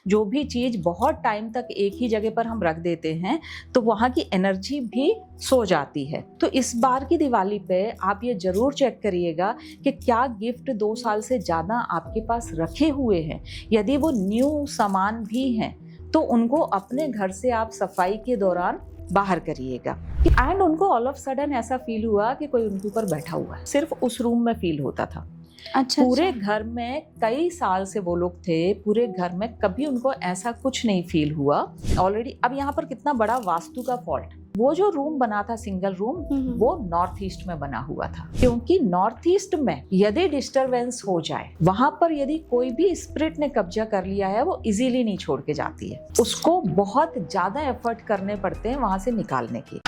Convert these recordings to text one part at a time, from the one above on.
जो भी चीज बहुत टाइम तक एक ही जगह पर हम रख देते हैं तो वहाँ की एनर्जी भी सो जाती है। तो इस बार की दिवाली पे आप ये जरूर चेक करिएगा कि क्या गिफ्ट 2 साल से ज्यादा आपके पास रखे हुए हैं। यदि वो न्यू सामान भी हैं तो उनको अपने घर से आप सफाई के दौरान बाहर करिएगा। एंड उनको ऑल ऑफ सडन ऐसा फील हुआ कि कोई उनके ऊपर बैठा हुआ है। सिर्फ उस रूम में फील होता था। अच्छा, पूरे घर में कई साल से वो लोग थे, पूरे घर में कभी उनको ऐसा कुछ नहीं फील हुआ। ऑलरेडी अब यहाँ पर कितना बड़ा वास्तु का फॉल्ट, वो जो रूम बना था सिंगल रूम, वो नॉर्थ ईस्ट में बना हुआ था। क्योंकि नॉर्थ ईस्ट में यदि डिस्टरबेंस हो जाए, वहां पर यदि कोई भी स्पिरिट ने कब्जा कर लिया है, वो इजीली नहीं छोड़ के जाती है। उसको बहुत ज्यादा एफर्ट करने पड़ते हैं वहां से निकालने के।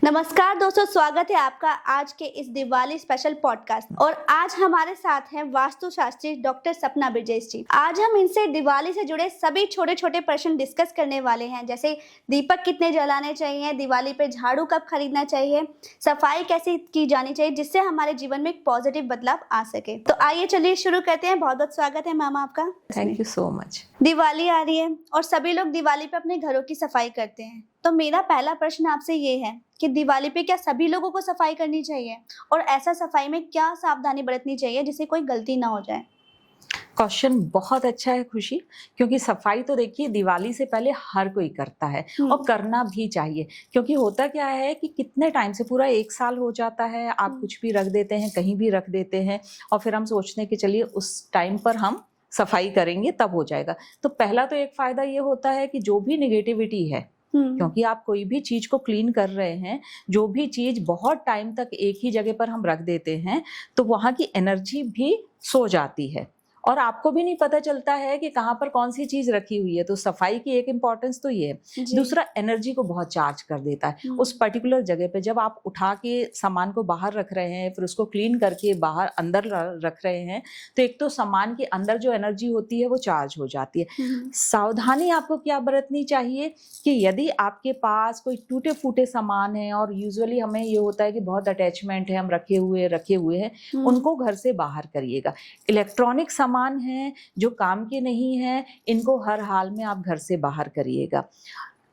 नमस्कार दोस्तों, स्वागत है आपका आज के इस दिवाली स्पेशल पॉडकास्ट। और आज हमारे साथ हैं वास्तुशास्त्री डॉक्टर सपना ब्रजेश जी। आज हम इनसे दिवाली से जुड़े सभी छोटे छोटे प्रश्न डिस्कस करने वाले हैं, जैसे दीपक कितने जलाने चाहिए, दिवाली पे झाड़ू कब खरीदना चाहिए, सफाई कैसे की जानी चाहिए जिससे हमारे जीवन में एक पॉजिटिव बदलाव आ सके। तो आइए चलिए शुरू करते हैं। बहुत बहुत स्वागत है मैम आपका। Thank you so much. Diwali आ रही है और सभी लोग दिवाली पे अपने घरों की सफाई करते हैं। तो मेरा पहला प्रश्न आपसे ये है कि दिवाली पे क्या सभी लोगों को सफाई करनी चाहिए, और ऐसा सफाई में क्या सावधानी बरतनी चाहिए जिससे कोई गलती ना हो जाए? क्वेश्चन बहुत अच्छा है खुशी, क्योंकि सफाई तो देखिए दिवाली से पहले हर कोई करता है और करना भी चाहिए। क्योंकि होता क्या है कि कितने टाइम से, पूरा 1 साल हो जाता है, आप कुछ भी रख देते हैं, कहीं भी रख देते हैं, और फिर हम सोचते हैं कि चलिए उस टाइम पर हम सफाई करेंगे तब हो जाएगा। तो पहला तो एक फायदा ये होता है कि जो भी निगेटिविटी है, क्योंकि आप कोई भी चीज को क्लीन कर रहे हैं, जो भी चीज बहुत टाइम तक एक ही जगह पर हम रख देते हैं तो वहां की एनर्जी भी सो जाती है और आपको भी नहीं पता चलता है कि कहाँ पर कौन सी चीज रखी हुई है। तो सफाई की एक इम्पॉर्टेंस तो ये है। दूसरा, एनर्जी को बहुत चार्ज कर देता है उस पर्टिकुलर जगह पे। जब आप उठा के सामान को बाहर रख रहे हैं, फिर उसको क्लीन करके बाहर अंदर रख रहे हैं, तो एक तो सामान के अंदर जो एनर्जी होती है वो चार्ज हो जाती है। सावधानी आपको क्या बरतनी चाहिए कि यदि आपके पास कोई टूटे फूटे सामान है, और यूजुअली हमें ये होता है कि बहुत अटैचमेंट है, हम रखे हुए हैं, उनको घर से बाहर करिएगा। इलेक्ट्रॉनिक सामान है जो काम के नहीं है, इनको हर हाल में आप घर से बाहर करिएगा।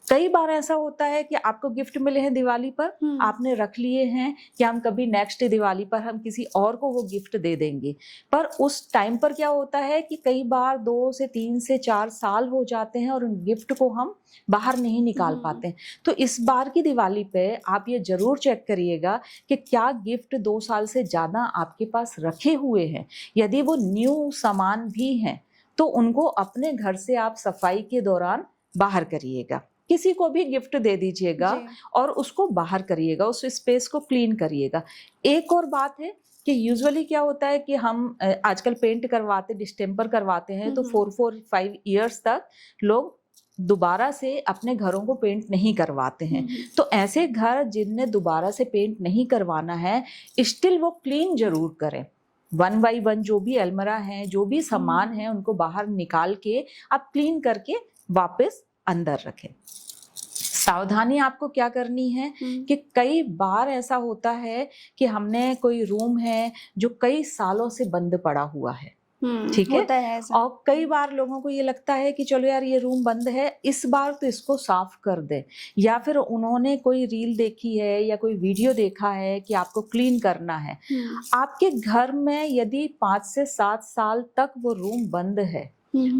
कई बार ऐसा होता है कि आपको गिफ्ट मिले हैं दिवाली पर, आपने रख लिए हैं कि हम कभी नेक्स्ट दिवाली पर हम किसी और को वो गिफ्ट दे देंगे। पर उस टाइम पर क्या होता है कि कई बार 2 से 3 से 4 साल हो जाते हैं और उन गिफ्ट को हम बाहर नहीं निकाल पाते हैं। तो इस बार की दिवाली पे आप ये जरूर चेक करिएगा कि क्या गिफ्ट 2 साल से ज्यादा आपके पास रखे हुए हैं। यदि वो न्यू सामान भी हैं तो उनको अपने घर से आप सफाई के दौरान बाहर करिएगा। किसी को भी गिफ्ट दे दीजिएगा और उसको बाहर करिएगा, उस स्पेस को क्लीन करिएगा। एक और बात है कि यूजुअली क्या होता है कि हम आजकल पेंट करवाते, डिस्टेम्पर करवाते हैं, तो 4-5 इयर्स तक लोग दोबारा से अपने घरों को पेंट नहीं करवाते हैं। तो ऐसे घर जिनने दोबारा से पेंट नहीं करवाना है, स्टिल वो क्लीन जरूर करें। 1 बाय 1 जो भी अलमारा है, जो भी सामान है, उनको बाहर निकाल के आप क्लीन करके वापस अंदर रखें। सावधानी आपको क्या करनी है कि कई बार ऐसा होता है कि हमने कोई रूम है जो कई सालों से बंद पड़ा हुआ है, ठीक है, और कई बार लोगों को ये लगता है कि चलो यार ये रूम बंद है, इस बार तो इसको साफ कर दे, या फिर उन्होंने कोई रील देखी है या कोई वीडियो देखा है कि आपको क्लीन करना है। आपके घर में यदि 5 से 7 साल तक वो रूम बंद है,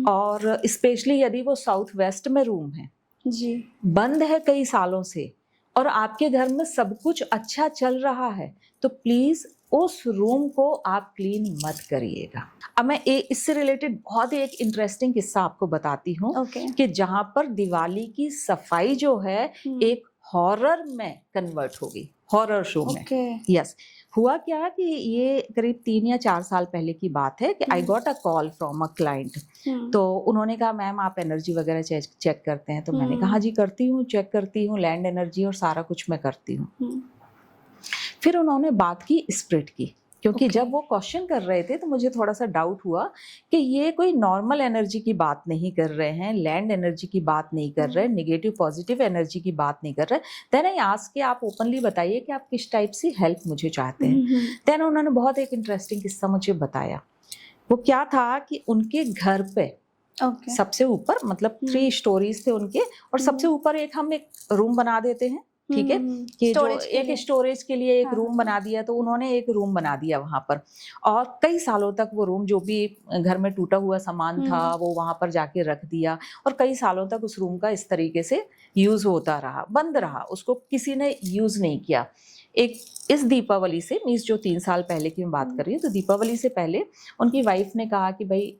और स्पेशली यदि वो साउथ वेस्ट में रूम है जी, बंद है कई सालों से, और आपके घर में सब कुछ अच्छा चल रहा है, तो प्लीज उस रूम को आप क्लीन मत करिएगा। अब मैं इससे रिलेटेड बहुत ही एक इंटरेस्टिंग किस्सा आपको बताती हूँ कि जहाँ पर दिवाली की सफाई जो है एक हॉरर में कन्वर्ट हो गई, हॉरर शो में। यस, हुआ क्या कि ये करीब 3 या 4 साल पहले की बात है कि I got a call from a client. तो उन्होंने कहा मैम आप एनर्जी वगैरह चेक करते हैं? तो मैंने कहा हाँ जी करती हूँ, चेक करती हूँ, लैंड एनर्जी और सारा कुछ मैं करती हूँ। फिर उन्होंने बात की स्पिरिट की, क्योंकि जब वो क्वेश्चन कर रहे थे तो मुझे थोड़ा सा डाउट हुआ कि ये कोई नॉर्मल एनर्जी की बात नहीं कर रहे हैं, लैंड एनर्जी की बात नहीं कर रहे, नेगेटिव पॉजिटिव एनर्जी की बात नहीं कर रहे। देन आई आस्क्ड कि आप ओपनली बताइए कि आप किस टाइप से हेल्प मुझे चाहते हैं। देन उन्होंने बहुत एक इंटरेस्टिंग किस्सा मुझे बताया। वो क्या था कि उनके घर पे ओके। सबसे ऊपर, मतलब 3 स्टोरीज थे उनके, और सबसे ऊपर एक हम एक रूम बना देते हैं, ठीक है, कि जो स्टोरेज के एक लिए। स्टोरेज के लिए एक हाँ, रूम हाँ। बना दिया, तो उन्होंने एक रूम बना दिया वहां पर, और कई सालों तक वो रूम, जो भी घर में टूटा हुआ सामान था वो वहां पर जाके रख दिया, और कई सालों तक उस रूम का इस तरीके से यूज होता रहा, बंद रहा, उसको किसी ने यूज नहीं किया। एक इस दीपावली से, मीन्स जो 3 साल पहले की मैं बात कर रही हूँ, तो दीपावली से पहले उनकी वाइफ ने कहा कि भाई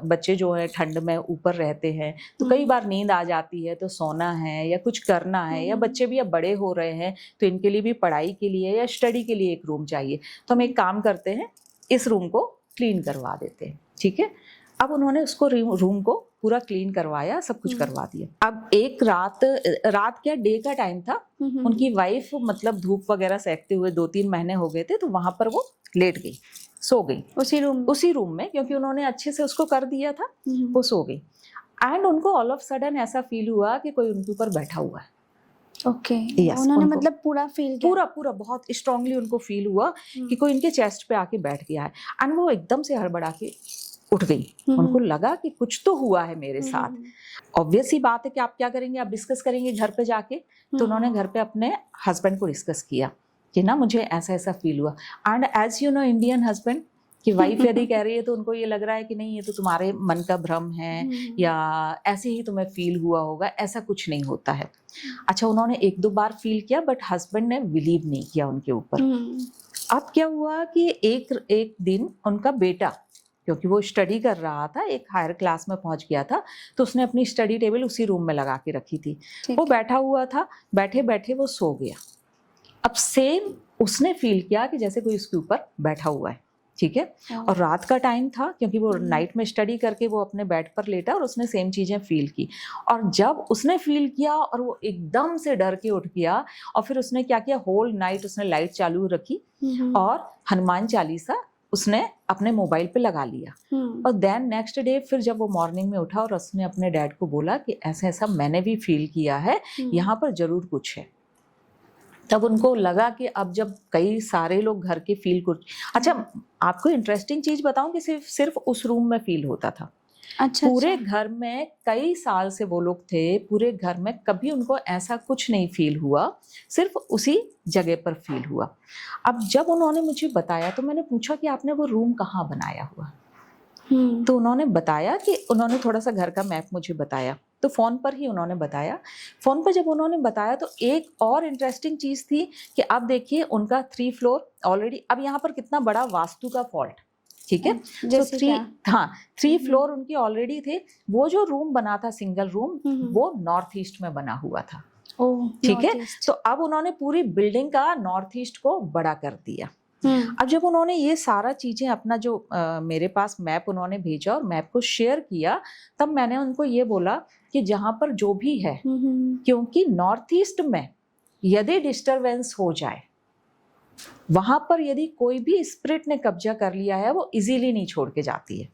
बच्चे जो है ठंड में ऊपर रहते हैं, तो कई बार नींद आ जाती है, तो सोना है या कुछ करना है, या बच्चे भी अब बड़े हो रहे हैं, तो इनके लिए भी पढ़ाई के लिए या स्टडी के लिए एक रूम चाहिए, तो हम एक काम करते हैं, इस रूम को क्लीन करवा देते हैं, ठीक है। अब उन्होंने उसको रूम को पूरा क्लीन करवाया, सब कुछ करवा दिया। अब एक रात क्या डे का टाइम था, उनकी वाइफ मतलब धूप वगैरह सेकते हुए 2-3 महीने हो गए थे, तो वहां पर वो लेट गई, सो गई उसी रूम में, क्योंकि उन्होंने अच्छे से उसको कर दिया था, वो सो गई। एंड उनको ऑल ऑफ सडन ऐसा फील हुआ कि कोई उनके ऊपर बैठा हुआ है। ओके। Yes, उन्होंने उनको मतलब पूरा फील किया। पूरा बहुत स्ट्रांगली उनको फील हुआ कि कोई इनके चेस्ट पे आके बैठ गया है, एंड वो एकदम से हड़बड़ा के उठ गई। उनको लगा कि कुछ तो हुआ है मेरे साथ। ऑब्वियस ही बात है कि आप क्या करेंगे, आप डिस्कस करेंगे घर पे जाके, तो उन्होंने घर पे अपने हस्बैंड को डिस्कस किया कि ना मुझे ऐसा ऐसा फील हुआ। And as you know Indian husband, कि वाइफ यदि कह रही है तो उनको ये लग रहा है कि नहीं, ये तो तुम्हारे मन का भ्रम है, या ऐसे ही तुम्हें फील हुआ होगा, ऐसा कुछ नहीं होता है। अच्छा, उन्होंने 1-2 बार फील किया, बट हस्बैंड ने बिलीव नहीं किया उनके ऊपर। अब क्या हुआ कि एक दिन उनका बेटा, क्योंकि वो स्टडी कर रहा था, एक हायर क्लास में पहुंच गया था, तो उसने अपनी स्टडी टेबल उसी रूम में लगा के रखी थी, वो बैठा हुआ था, बैठे बैठे वो सो गया। अब सेम उसने फील किया कि जैसे कोई उसके ऊपर बैठा हुआ है, ठीक है, और रात का टाइम था, क्योंकि वो नाइट में स्टडी करके वो अपने बेड पर लेटा, और उसने सेम चीजें फील की। और जब उसने फील किया और वो एकदम से डर के उठ गया, और फिर उसने क्या किया, होल नाइट उसने लाइट चालू रखी और हनुमान चालीसा उसने अपने मोबाइल पे लगा लिया। और देन नेक्स्ट डे फिर जब वो मॉर्निंग में उठा और उसने अपने डैड को बोला कि ऐसा ऐसा मैंने भी फील किया है, यहाँ पर जरूर कुछ है। तब उनको लगा कि अब जब कई सारे लोग घर के फील कुछ, अच्छा आपको इंटरेस्टिंग चीज बताऊं कि सिर्फ उस रूम में फील होता था। अच्छा, पूरे घर में कई साल से वो लोग थे, पूरे घर में कभी उनको ऐसा कुछ नहीं फील हुआ, सिर्फ उसी जगह पर फील हुआ। अब जब उन्होंने मुझे बताया तो मैंने पूछा कि आपने वो रूम कहाँ बनाया हुआ, तो उन्होंने बताया कि उन्होंने थोड़ा सा घर का मैप मुझे बताया, तो फोन पर ही उन्होंने बताया। फोन पर जब उन्होंने बताया तो एक और इंटरेस्टिंग चीज थी कि अब देखिए उनका 3 फ्लोर ऑलरेडी, अब यहाँ पर कितना बड़ा वास्तु का फॉल्ट, ठीक है, तो 3 फ्लोर उनके ऑलरेडी थे। वो जो रूम बना था सिंगल रूम, वो नॉर्थ ईस्ट में बना हुआ था, ठीक है, तो अब उन्होंने पूरी बिल्डिंग का नॉर्थ ईस्ट को बड़ा कर दिया। अब जब उन्होंने ये सारा चीजें अपना जो मेरे पास मैप उन्होंने भेजा और मैप को शेयर किया, तब मैंने उनको ये बोला कि जहां पर जो भी है, क्योंकि नॉर्थ ईस्ट में यदि डिस्टरबेंस हो जाए, वहां पर यदि कोई भी स्पिरिट ने कब्जा कर लिया है, वो इजीली नहीं छोड़ के जाती है,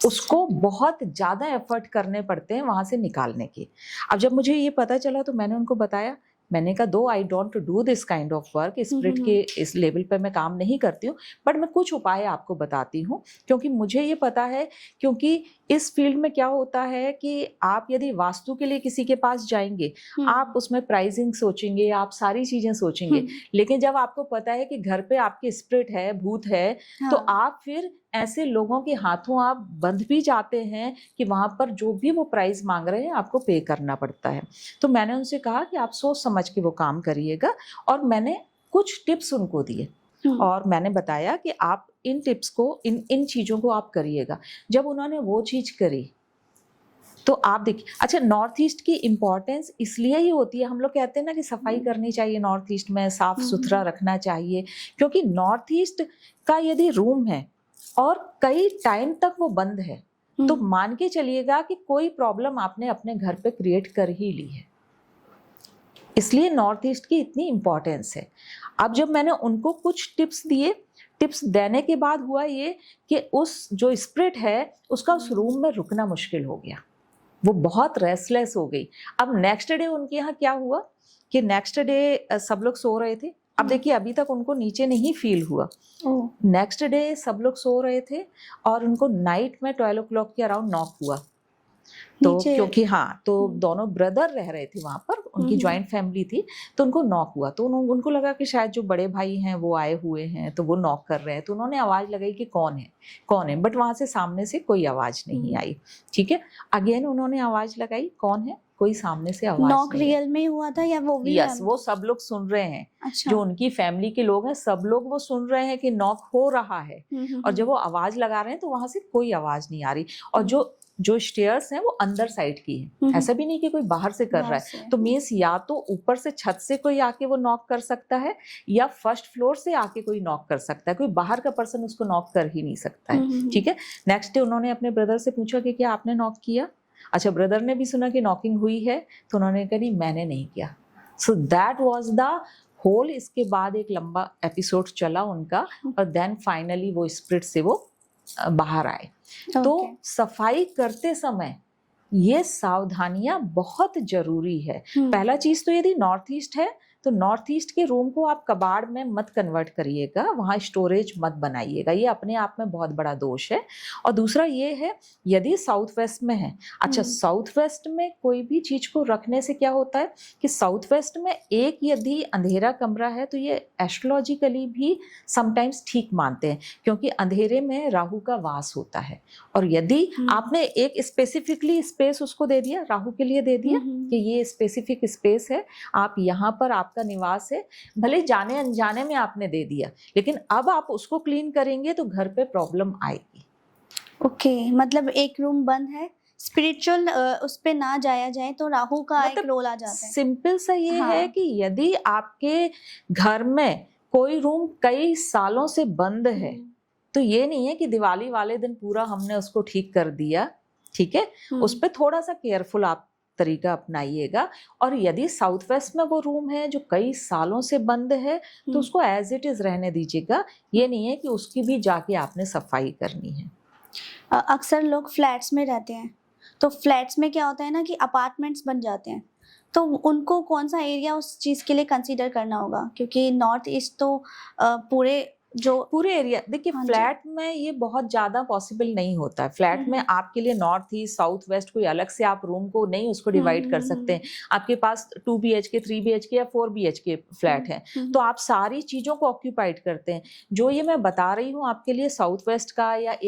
उसको बहुत ज्यादा एफर्ट करने पड़ते हैं वहां से निकालने के। अब जब मुझे ये पता चला तो मैंने उनको बताया, मैंने कहा दो I don't do this kind of work, spirit के इस लेवल पर मैं काम नहीं करती हूँ, बट मैं कुछ उपाय आपको बताती हूँ, क्योंकि मुझे ये पता है, क्योंकि इस फील्ड में क्या होता है कि आप यदि वास्तु के लिए किसी के पास जाएंगे, आप उसमें प्राइसिंग सोचेंगे, आप सारी चीजें सोचेंगे, लेकिन जब आपको पता है कि घर पे आपके स्पिरिट है, भूत है, तो आप फिर ऐसे लोगों के हाथों आप बंध भी जाते हैं कि वहां पर जो भी वो प्राइस मांग रहे हैं आपको पे करना पड़ता है। तो मैंने उनसे कहा कि आप सोच समझ के वो काम करिएगा, और मैंने कुछ टिप्स उनको दिए, और मैंने बताया कि आप इन टिप्स को, इन चीजों को आप करिएगा। जब उन्होंने वो चीज करी तो आप देखिए, अच्छा नॉर्थ ईस्ट की इम्पोर्टेंस इसलिए ही होती है, हम लोग कहते हैं ना कि सफाई करनी चाहिए नॉर्थ ईस्ट में, साफ सुथरा रखना चाहिए, क्योंकि नॉर्थ ईस्ट का यदि रूम है और कई टाइम तक वो बंद है, तो मान के चलिएगा कि कोई प्रॉब्लम आपने अपने घर पे क्रिएट कर ही ली है। इसलिए नॉर्थ ईस्ट की इतनी इम्पोर्टेंस है। अब जब मैंने उनको कुछ टिप्स दिए, टिप्स देने के बाद हुआ ये कि उस जो स्पिरिट है उसका उस रूम में रुकना मुश्किल हो गया, वो बहुत रेस्टलेस हो गई। अब नेक्स्ट डे उनके यहाँ क्या हुआ कि नेक्स्ट डे सब लोग सो रहे थे, अब देखिए अभी तक उनको नीचे नहीं फील हुआ, नेक्स्ट डे सब लोग सो रहे थे और उनको नाइट में 12 o'clock के अराउंड नॉक हुआ तो नीचे। क्योंकि हाँ, तो दोनों ब्रदर रह रहे थे वहां पर, उनकी जॉइंट फैमिली थी, तो उनको नॉक हुआ, तो उनको लगा कि शायद जो बड़े भाई हैं वो आए हुए हैं, तो वो नॉक कर रहे हैं, तो उन्होंने आवाज लगाई कि कौन है कौन है, बट वहां से सामने से कोई आवाज नहीं आई। ठीक है, अगेन उन्होंने आवाज लगाई कौन है, कोई सामने से आवाज नॉक नहीं। रियल में हुआ था या वो भी? यस, वो सब लोग सुन रहे हैं, अच्छा। जो उनकी फैमिली के लोग हैं सब लोग वो सुन रहे हैं कि नॉक हो रहा है, और जब वो आवाज लगा रहे हैं तो वहां से कोई आवाज नहीं आ रही, और जो स्टेयर्स हैं वो अंदर साइड की है, ऐसा भी नहीं कि कोई बाहर से कर रहा है, तो मीन्स या तो ऊपर से छत से कोई आके वो नॉक कर सकता है, या फर्स्ट फ्लोर से आके कोई नॉक कर सकता है, कोई बाहर का पर्सन उसको नॉक कर ही नहीं सकता है। ठीक है, नेक्स्ट डे उन्होंने अपने ब्रदर से पूछा कि क्या आपने नॉक किया? अच्छा, ब्रदर ने भी सुना कि नॉकिंग हुई है, तो उन्होंने कहा नहीं मैंने नहीं किया। So that was the whole. इसके बाद एक लंबा एपिसोड चला उनका, और देन फाइनली वो स्पिरिट से वो बाहर आए। तो सफाई करते समय ये सावधानियां बहुत जरूरी है। पहला चीज तो यदि नॉर्थ ईस्ट है तो नॉर्थ ईस्ट के रूम को आप कबाड़ में मत कन्वर्ट करिएगा, वहाँ स्टोरेज मत बनाइएगा, ये अपने आप में बहुत बड़ा दोष है। और दूसरा ये है यदि साउथ वेस्ट में है, अच्छा साउथ वेस्ट में कोई भी चीज को रखने से क्या होता है कि साउथ वेस्ट में एक यदि अंधेरा कमरा है तो ये एस्ट्रोलॉजिकली भी समटाइम्स ठीक मानते हैं, क्योंकि अंधेरे में राहु का वास होता है। और यदि आपने एक स्पेसिफिकली स्पेस उसको दे दिया, राहु के लिए दे दिया कि ये स्पेसिफिक स्पेस है, आप यहाँ पर आपका निवास है, भले जाने अनजाने में आपने दे दिया, लेकिन अब आप उसको क्लीन करेंगे तो घर पे प्रॉब्लम आएगी। ओके, मतलब एक रूम बंद है, स्पिरिचुअल उस पे ना जाया जाए तो राहु का एक रोल आ जाता है। सिंपल सा ये है कि यदि आपके घर में कोई रूम कई सालों से बंद है, तो ये नहीं है कि दिवाली वाले दिन पूरा हमने उसको ठीक कर दिया। ठीक है, उस पर थोड़ा सा केयरफुल आप तरीका अपनाइएगा। और यदि साउथ वेस्ट में वो रूम है जो कई सालों से बंद है, तो उसको एज इट इज रहने दीजिएगा। ये नहीं है कि उसकी भी जाके आपने सफाई करनी है। अक्सर लोग फ्लैट्स में रहते हैं, तो फ्लैट्स में क्या होता है ना कि अपार्टमेंट्स बन जाते हैं, तो उनको कौन सा एरिया उस चीज़ के लिए कंसीडर करना होगा? क्योंकि नॉर्थ ईस्ट तो पूरे एरिया देखिए, फ्लैट में ये बहुत ज्यादा पॉसिबल नहीं होता है। फ्लैट में आपके लिए नॉर्थ ईस्ट साउथ वेस्ट कोई अलग से आप रूम को नहीं उसको डिवाइड कर सकते हैं। आपके पास 2 BHK 3 BHK या 4 BHK फ्लैट है, तो आप सारी चीजों को ऑक्यूपाइड करते हैं। जो ये मैं बता रही हूँ आपके लिए साउथ वेस्ट का, या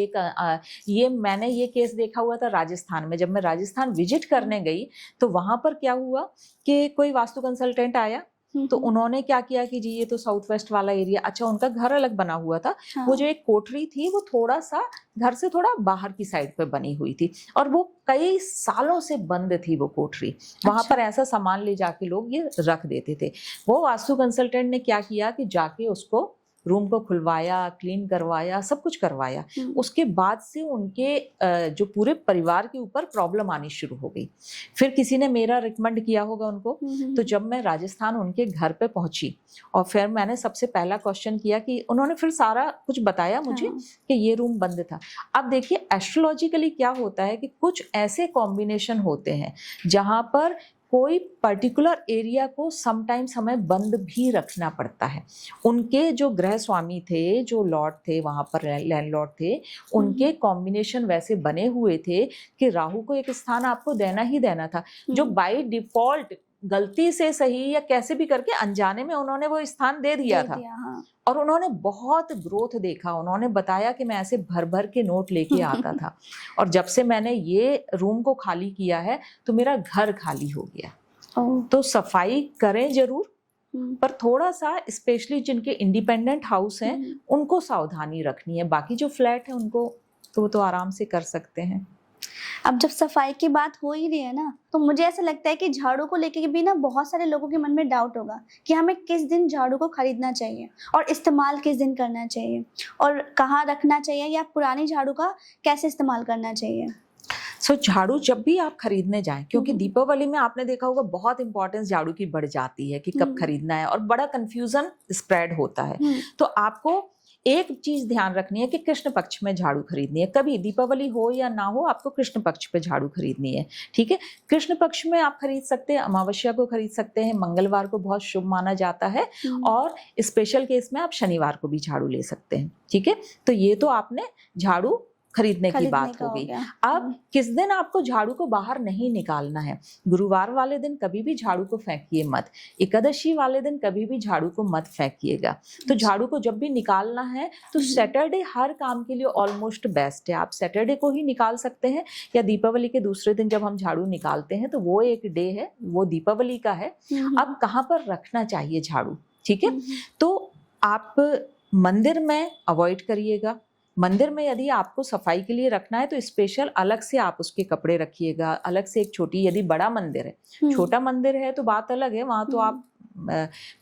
ये मैंने ये केस देखा हुआ था राजस्थान में। जब मैं राजस्थान विजिट करने गई तो वहां पर क्या हुआ कि कोई वास्तु कंसल्टेंट आया, तो उन्होंने क्या किया कि जी ये तो साउथ वेस्ट वाला एरिया, अच्छा उनका घर अलग बना हुआ था। वो जो एक कोठरी थी वो थोड़ा सा घर से थोड़ा बाहर की साइड पे बनी हुई थी, और वो कई सालों से बंद थी वो कोठरी। वहां पर ऐसा सामान ले जाके लोग ये रख देते थे। वो वास्तु कंसल्टेंट ने क्या किया कि जाके उसको रूम को खुलवाया, क्लीन करवाया, सब कुछ करवाया। उसके बाद से उनके जो पूरे परिवार के ऊपर प्रॉब्लम आनी शुरू हो गई। फिर किसी ने मेरा रिकमेंड किया होगा उनको। तो जब मैं राजस्थान उनके घर पे पहुंची और फिर मैंने सबसे पहला क्वेश्चन किया कि उन्होंने फिर सारा कुछ बताया मुझे कि ये रूम बंद था। अब देखिए एस्ट्रोलॉजिकली क्या होता है कि कुछ ऐसे कॉम्बिनेशन होते हैं जहां पर कोई पर्टिकुलर एरिया को समटाइम्स हमें बंद भी रखना पड़ता है। उनके जो गृह स्वामी थे, जो लॉर्ड थे वहां पर, लैंडलॉर्ड थे, उनके कॉम्बिनेशन वैसे बने हुए थे कि राहु को एक स्थान आपको देना ही देना था, जो बाय डिफॉल्ट गलती से सही या कैसे भी करके अनजाने में उन्होंने वो स्थान दे दिया था। और उन्होंने बहुत ग्रोथ देखा। उन्होंने बताया कि मैं ऐसे भर भर के नोट लेके आता था, और जब से मैंने ये रूम को खाली किया है तो मेरा घर खाली हो गया। तो सफाई करें जरूर, पर थोड़ा सा स्पेशली जिनके इंडिपेंडेंट हाउस हैं उनको सावधानी रखनी है। बाकी जो फ्लैट है उनको तो आराम से कर सकते हैं। अब जब सफाई की बात हो ही रही है ना, तो मुझे ऐसा लगता है कि झाड़ू को लेके भी ना बहुत सारे लोगों के मन में डाउट होगा कि हमें किस दिन झाड़ू को खरीदना चाहिए और इस्तेमाल किस दिन करना चाहिए, और कहाँ रखना चाहिए, या पुरानी झाड़ू का कैसे इस्तेमाल करना चाहिए। झाड़ू जब भी आप खरीदने जाएं, क्योंकि दीपावली में आपने देखा होगा बहुत इंपॉर्टेंस झाड़ू की बढ़ जाती है कि कब खरीदना है, और बड़ा कंफ्यूजन स्प्रेड होता है। तो आपको एक चीज ध्यान रखनी है कि कृष्ण पक्ष में झाड़ू खरीदनी है। कभी दीपावली हो या ना हो, आपको कृष्ण पक्ष पे झाड़ू खरीदनी है। ठीक है, कृष्ण पक्ष में आप खरीद सकते हैं, अमावस्या को खरीद सकते हैं, मंगलवार को बहुत शुभ माना जाता है, और स्पेशल केस में आप शनिवार को भी झाड़ू ले सकते हैं। ठीक है, तो ये तो आपने झाड़ू खरीदने की बात का हो हो गई। गया। अब किस दिन आपको झाड़ू को बाहर नहीं निकालना है, गुरुवार वाले दिन कभी भी झाड़ू को फेंकिए मत, एकादशी वाले दिन कभी भी झाड़ू को मत फेंकिएगा। तो झाड़ू को जब भी निकालना है तो सैटरडे हर काम के लिए ऑलमोस्ट बेस्ट है। आप सैटरडे को ही निकाल सकते हैं, या दीपावली के दूसरे दिन जब हम झाड़ू निकालते हैं तो वो एक डे है, वो दीपावली का है। अब कहाँ पर रखना चाहिए झाड़ू, ठीक है, तो आप मंदिर में अवॉइड करिएगा। मंदिर में यदि आपको सफाई के लिए रखना है तो स्पेशल अलग से आप उसके कपड़े रखिएगा, अलग से एक छोटी, यदि बड़ा मंदिर है, छोटा मंदिर है तो बात अलग है, वहां तो आप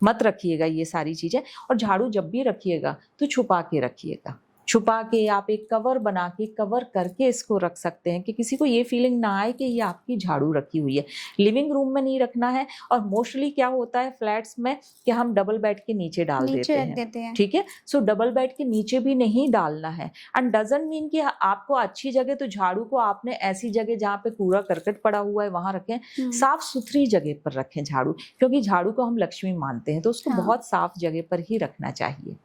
मत रखिएगा ये सारी चीजें। और झाड़ू जब भी रखिएगा तो छुपा के रखिएगा, छुपा के आप एक कवर बना के कवर करके इसको रख सकते हैं कि किसी को ये फीलिंग ना आए कि ये आपकी झाड़ू रखी हुई है। लिविंग रूम में नहीं रखना है। और मोस्टली क्या होता है फ्लैट्स में कि हम डबल बेड के नीचे डाल देते हैं, ठीक है। सो डबल बेड के नीचे भी नहीं डालना है। एंड डजंट मीन कि आपको अच्छी जगह, तो झाड़ू को आपने ऐसी जगह जहाँ पे कूड़ा करकट पड़ा हुआ है वहां रखें, साफ सुथरी जगह पर रखें झाड़ू, क्योंकि झाड़ू को हम लक्ष्मी मानते हैं, तो उसको बहुत साफ जगह पर ही रखना चाहिए।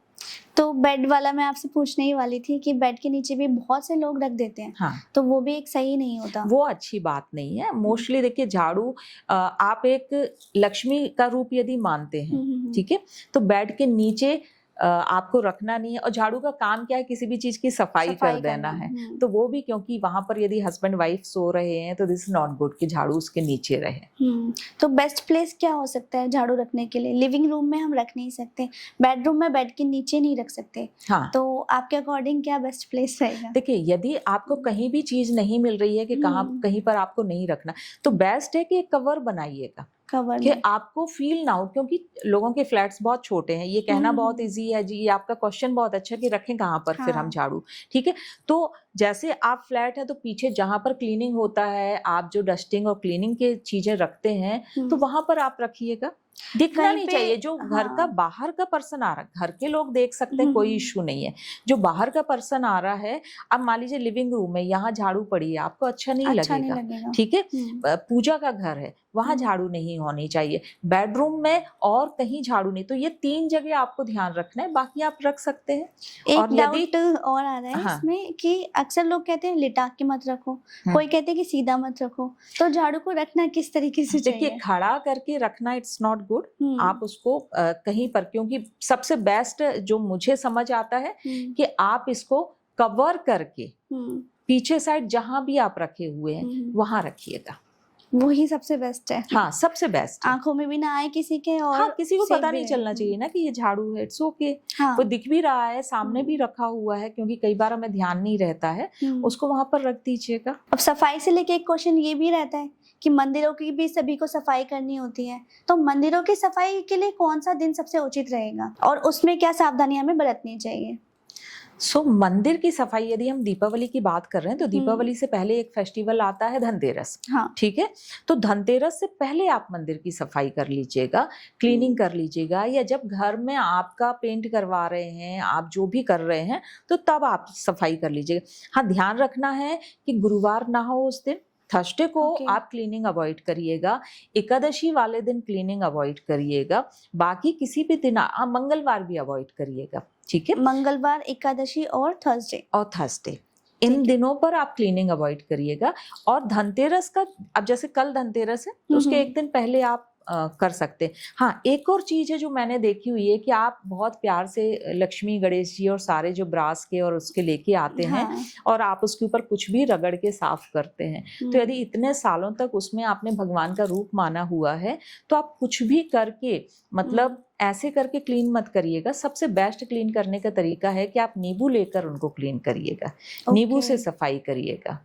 तो बेड वाला मैं आपसे पूछने ही वाली थी कि बेड के नीचे भी बहुत से लोग रख देते हैं। हाँ, तो वो भी एक सही नहीं होता, वो अच्छी बात नहीं है। मोस्टली देखिए झाड़ू आप एक लक्ष्मी का रूप यदि मानते हैं, ठीक है, तो बेड के नीचे आपको रखना नहीं है। और झाड़ू का काम क्या है, किसी भी चीज की सफाई कर देना है, तो वो भी, क्योंकि वहां पर यदि हस्बैंड वाइफ सो रहे हैं तो दिस इज नॉट गुड कि झाड़ू उसके नीचे रहे। तो बेस्ट प्लेस क्या हो सकता है झाड़ू रखने के लिए? लिविंग रूम में हम रख नहीं सकते, बेडरूम में बेड के नीचे नहीं रख सकते। हाँ, तो आपके अकॉर्डिंग क्या बेस्ट प्लेस रहेगा? देखिए यदि आपको कहीं भी चीज नहीं मिल रही है कि कहीं पर आपको नहीं रखना, तो बेस्ट है कि एक कवर बनाइएगा कवर कि आपको फील ना हो, क्योंकि लोगों के फ्लैट्स बहुत छोटे हैं। ये कहना बहुत इजी है जी, ये आपका क्वेश्चन बहुत अच्छा कि रखें कहाँ पर फिर हम झाड़ू, ठीक है। तो जैसे आप फ्लैट है तो पीछे जहां पर क्लीनिंग होता है, आप जो डस्टिंग और क्लीनिंग के चीजें रखते हैं तो वहां पर आप रखिएगा। दिखना नहीं चाहिए। जो घर का बाहर का पर्सन आ रहा है, घर के लोग देख सकते हैं, कोई इश्यू नहीं है। जो बाहर का पर्सन आ रहा है, अब मान लीजिए लिविंग रूम में यहाँ झाड़ू पड़ी है, आपको अच्छा नहीं लगेगा, ठीक है। पूजा का घर है, वहां झाड़ू नहीं होनी चाहिए, बेडरूम में और कहीं झाड़ू नहीं। तो ये 3 जगह आपको ध्यान रखना है, बाकी आप रख सकते हैं। एक डाउट और आ रहा है इसमें कि अक्सर लोग कहते हैं लिटा के मत रखो, कोई कहते हैं कि सीधा मत रखो, तो झाड़ू को रखना किस तरीके से चाहिए? देखिए खड़ा करके रखना इट्स नॉट गुड। आप उसको कहीं पर, क्योंकि सबसे बेस्ट जो मुझे समझ आता है कि आप इसको कवर करके पीछे साइड जहां भी आप रखे हुए हैं वहां रखिएगा, वही सबसे बेस्ट है। हाँ, सबसे बेस्ट। आंखों में भी ना आए किसी के, और हाँ, किसी को पता नहीं चलना चाहिए ना कि ये झाड़ू है। इट्स ओके, वो दिख भी रहा है, सामने भी रखा हुआ है, क्योंकि कई बार हमें ध्यान नहीं रहता है, उसको वहां पर रख दीजिएगा। अब सफाई से लेके एक क्वेश्चन ये भी रहता है कि मंदिरों की भी सभी को सफाई करनी होती है, तो मंदिरों की सफाई के लिए कौन सा दिन सबसे उचित रहेगा और उसमें क्या सावधानियां हमें बरतनी चाहिए? मंदिर की सफाई, यदि हम दीपावली की बात कर रहे हैं तो दीपावली से पहले एक फेस्टिवल आता है धनतेरस, ठीक है। तो धनतेरस से पहले आप मंदिर की सफाई कर लीजिएगा, क्लीनिंग कर लीजिएगा, या जब घर में आपका पेंट करवा रहे हैं, आप जो भी कर रहे हैं, तो तब आप सफाई कर लीजिएगा। हाँ, ध्यान रखना है कि गुरुवार ना हो उस दिन, थर्सडे को आप क्लीनिंग अवॉइड करिएगा, एकादशी वाले दिन क्लीनिंग अवॉइड करिएगा, बाकी किसी भी दिन मंगलवार भी अवॉइड करिएगा, ठीक है। मंगलवार, एकादशी और थर्सडे इन दिनों पर आप क्लीनिंग अवॉइड करिएगा। और धनतेरस का, अब जैसे कल धनतेरस है तो उसके एक दिन पहले आप कर सकते हैं। हाँ, एक और चीज है जो मैंने देखी हुई है कि आप बहुत प्यार से लक्ष्मी, गणेश जी और सारे जो ब्रास के और उसके लेके आते हैं और आप उसके ऊपर कुछ भी रगड़ के साफ करते हैं। तो यदि इतने सालों तक उसमें आपने भगवान का रूप माना हुआ है तो आप कुछ भी करके, मतलब ऐसे करके क्लीन मत करिएगा। सबसे बेस्ट क्लीन करने का तरीका है कि आप नींबू लेकर उनको क्लीन करिएगा, नींबू से सफाई करिएगा।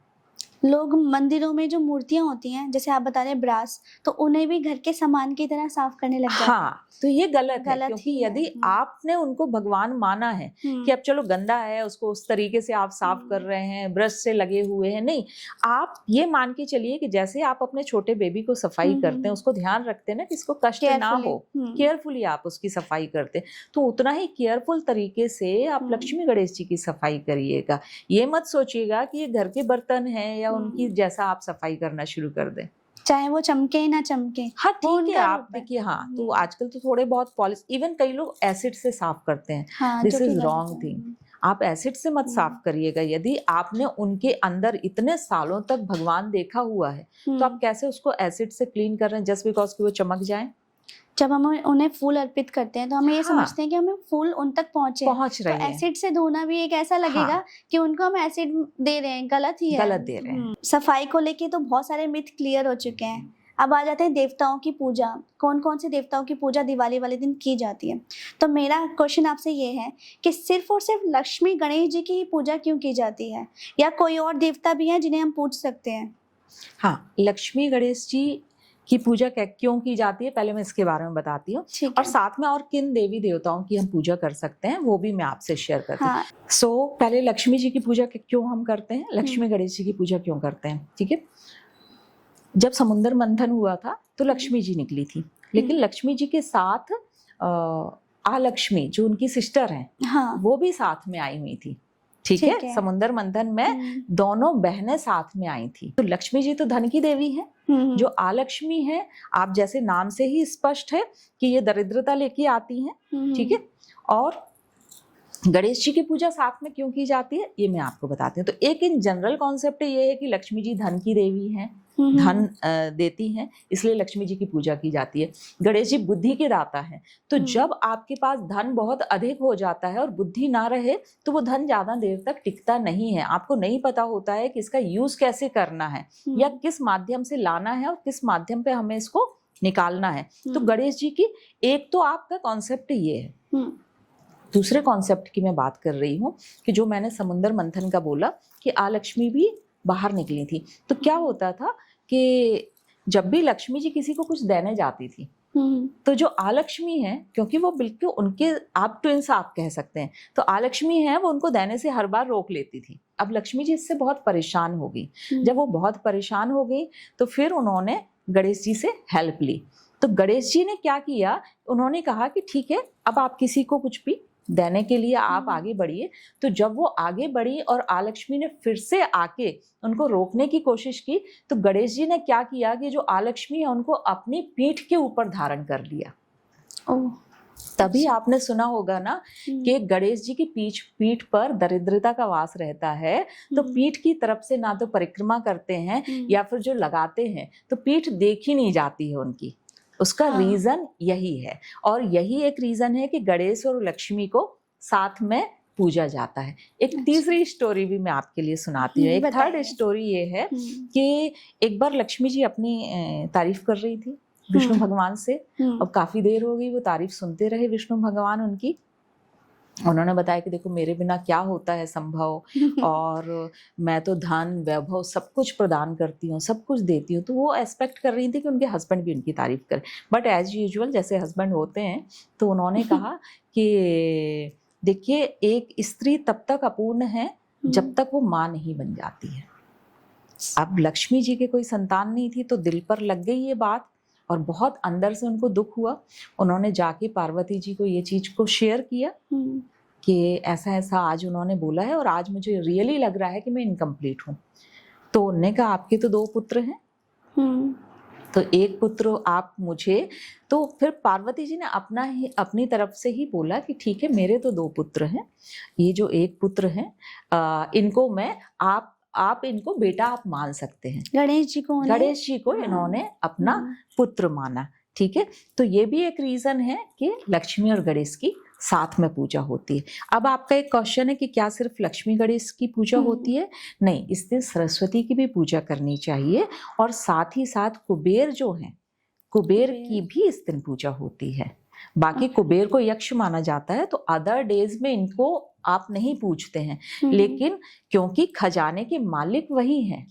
लोग मंदिरों में जो मूर्तियां होती हैं, जैसे आप बता रहे हैं ब्रास, तो उन्हें भी घर के सामान की तरह साफ करने लग जाते हैं। हाँ, तो ये गलत है, क्योंकि यदि आपने उनको भगवान माना है कि अब चलो गंदा है उसको उस तरीके से आप साफ कर रहे हैं, ब्रश से लगे हुए हैं, नहीं, आप ये मान के चलिए कि जैसे आप अपने छोटे बेबी को सफाई करते हैं, उसको ध्यान रखते हैं ना कि इसको कष्ट ना हो, केयरफुली आप उसकी सफाई करते हैं, तो उतना ही केयरफुल तरीके से आप लक्ष्मी गणेश जी की सफाई करिएगा। ये मत सोचिएगा कि ये घर के बर्तन है या उनकी जैसा आप सफाई करना शुरू कर दें, चाहे वो चमके ना चमके। हाँ, ठीक है, आप देखिए, हाँ, तो आजकल तो थोड़े बहुत पॉलिश, इवन कई लोग एसिड से साफ करते हैं, दिस इज रॉन्ग थिंग। आप एसिड से मत साफ करिएगा। यदि आपने उनके अंदर इतने सालों तक भगवान देखा हुआ है तो आप कैसे उसको एसिड से क्लीन कर रहे हैं जस्ट बिकॉज कि वो चमक जाए? जब हम उन्हें फूल अर्पित करते हैं तो हमें ये हाँ। समझते हैं कि हमें फूल उन तक पहुंच रहे तो हैं। एसिड से धोना भी एक ऐसा लगेगा हाँ। कि उनको हम एसिड दे रहे हैं, गलत ही है। गलत दे रहे हैं। सफाई को लेके तो बहुत सारे मिथ क्लियर हो चुके हैं। अब आ जाते हैं देवताओं की पूजा। कौन कौन से देवताओं की पूजा दिवाली वाले दिन की जाती है? तो मेरा क्वेश्चन आपसे ये है कि सिर्फ और सिर्फ लक्ष्मी गणेश जी की ही पूजा क्यों की जाती है, या कोई और देवता भी है जिन्हें हम पूज सकते हैं? हाँ, लक्ष्मी गणेश जी की पूजा क्यों की जाती है पहले मैं इसके बारे में बताती हूँ, ठीक और है। साथ में और किन देवी देवताओं की हम पूजा कर सकते हैं वो भी मैं आपसे शेयर करती हूँ। हाँ। सो पहले लक्ष्मी जी की पूजा क्यों हम करते हैं, लक्ष्मी गणेश जी की पूजा क्यों करते हैं, ठीक है। जब समुद्र मंथन हुआ था तो लक्ष्मी जी निकली थी, लेकिन लक्ष्मी जी के साथ आलक्ष्मी जो उनकी सिस्टर हैं, हाँ। वो भी साथ में आई हुई थी, ठीक है। समुद्र मंथन में दोनों बहनें साथ में आई थी। तो लक्ष्मी जी तो धन की देवी है, जो आलक्ष्मी है आप जैसे नाम से ही स्पष्ट है कि ये दरिद्रता लेके आती हैं, ठीक है। और गणेश जी की पूजा साथ में क्यों की जाती है ये मैं आपको बताती हूँ। तो एक इन जनरल कॉन्सेप्ट ये है कि लक्ष्मी जी धन की देवी हैं, धन देती हैं, इसलिए लक्ष्मी जी की पूजा की जाती है। गणेश जी बुद्धि के दाता हैं, तो जब आपके पास धन बहुत अधिक हो जाता है और बुद्धि ना रहे तो वो धन ज्यादा देर तक टिकता नहीं है। आपको नहीं पता होता है कि इसका यूज कैसे करना है या किस माध्यम से लाना है और किस माध्यम पे हमें इसको निकालना है। तो गणेश जी की एक तो आपका कॉन्सेप्ट ये है। दूसरे कॉन्सेप्ट की मैं बात कर रही हूँ कि जो मैंने समुद्र मंथन का बोला कि आलक्ष्मी भी बाहर निकली थी। तो क्या होता था कि जब भी लक्ष्मी जी किसी को कुछ देने जाती थी तो जो आलक्ष्मी है, क्योंकि वो बिल्कुल उनके आप ट्विंस आप कह सकते हैं, तो आलक्ष्मी है वो उनको देने से हर बार रोक लेती थी। अब लक्ष्मी जी इससे बहुत परेशान हो गई। जब वो बहुत परेशान हो गई तो फिर उन्होंने गणेश जी से हेल्प ली। तो गणेश जी ने क्या किया, उन्होंने कहा कि ठीक है अब आप किसी को कुछ भी देने के लिए आप आगे बढ़िए। तो जब वो आगे बढ़ी और आलक्ष्मी ने फिर से आके उनको रोकने की कोशिश की तो गणेश जी ने क्या किया कि जो आलक्ष्मी है उनको अपनी पीठ के ऊपर धारण कर लिया। तभी आपने सुना होगा ना कि गणेश जी की पीठ पर दरिद्रता का वास रहता है, तो पीठ की तरफ से ना तो परिक्रमा करते हैं या फिर जो लगाते हैं तो पीठ देखी नहीं जाती है उनकी। उसका रीजन यही है, और यही एक रीजन है कि गणेश और लक्ष्मी को साथ में पूजा जाता है। एक तीसरी स्टोरी भी मैं आपके लिए सुनाती हूँ। एक थर्ड स्टोरी ये है कि एक बार लक्ष्मी जी अपनी तारीफ कर रही थी विष्णु भगवान से। अब काफी देर हो गई वो तारीफ सुनते रहे विष्णु भगवान उनकी। उन्होंने बताया कि देखो मेरे बिना क्या होता है संभव, और मैं तो धन वैभव सब कुछ प्रदान करती हूँ, सब कुछ देती हूँ। तो वो एक्सपेक्ट कर रही थी कि उनके हस्बैंड भी उनकी तारीफ करें, बट एज यूजुअल जैसे हस्बैंड होते हैं तो उन्होंने कहा कि देखिए एक स्त्री तब तक अपूर्ण है जब तक वो माँ नहीं बन जाती है। अब लक्ष्मी जी के कोई संतान नहीं थी तो दिल पर लग गई ये बात और बहुत अंदर से उनको दुख हुआ। उन्होंने जाके पार्वती जी को ये चीज को शेयर किया कि ऐसा ऐसा आज उन्होंने बोला है और आज मुझे रियली लग रहा है कि मैं इनकम्प्लीट हूँ। तो उन्होंने कहा आपके तो 2 पुत्र हैं, तो एक पुत्र आप मुझे। तो फिर पार्वती जी ने अपनी तरफ से ही बोला कि ठीक है मेरे तो 2 पुत्र हैं, ये जो एक पुत्र है इनको मैं आप इनको बेटा आप मान सकते हैं। गणेश जी को इन्होंने अपना पुत्र माना, ठीक है। तो ये भी एक रीजन है कि लक्ष्मी और गणेश की साथ में पूजा होती है। अब आपका एक क्वेश्चन है कि क्या सिर्फ लक्ष्मी गणेश की पूजा होती है? नहीं, इस दिन सरस्वती की भी पूजा करनी चाहिए, और साथ ही साथ कुबेर जो है, कुबेर की भी इस दिन पूजा होती है। बाकी कुबेर को यक्ष माना जाता है तो अदर डेज में इनको आप नहीं पूछते हैं, लेकिन क्योंकि खजाने के मालिक वही हैं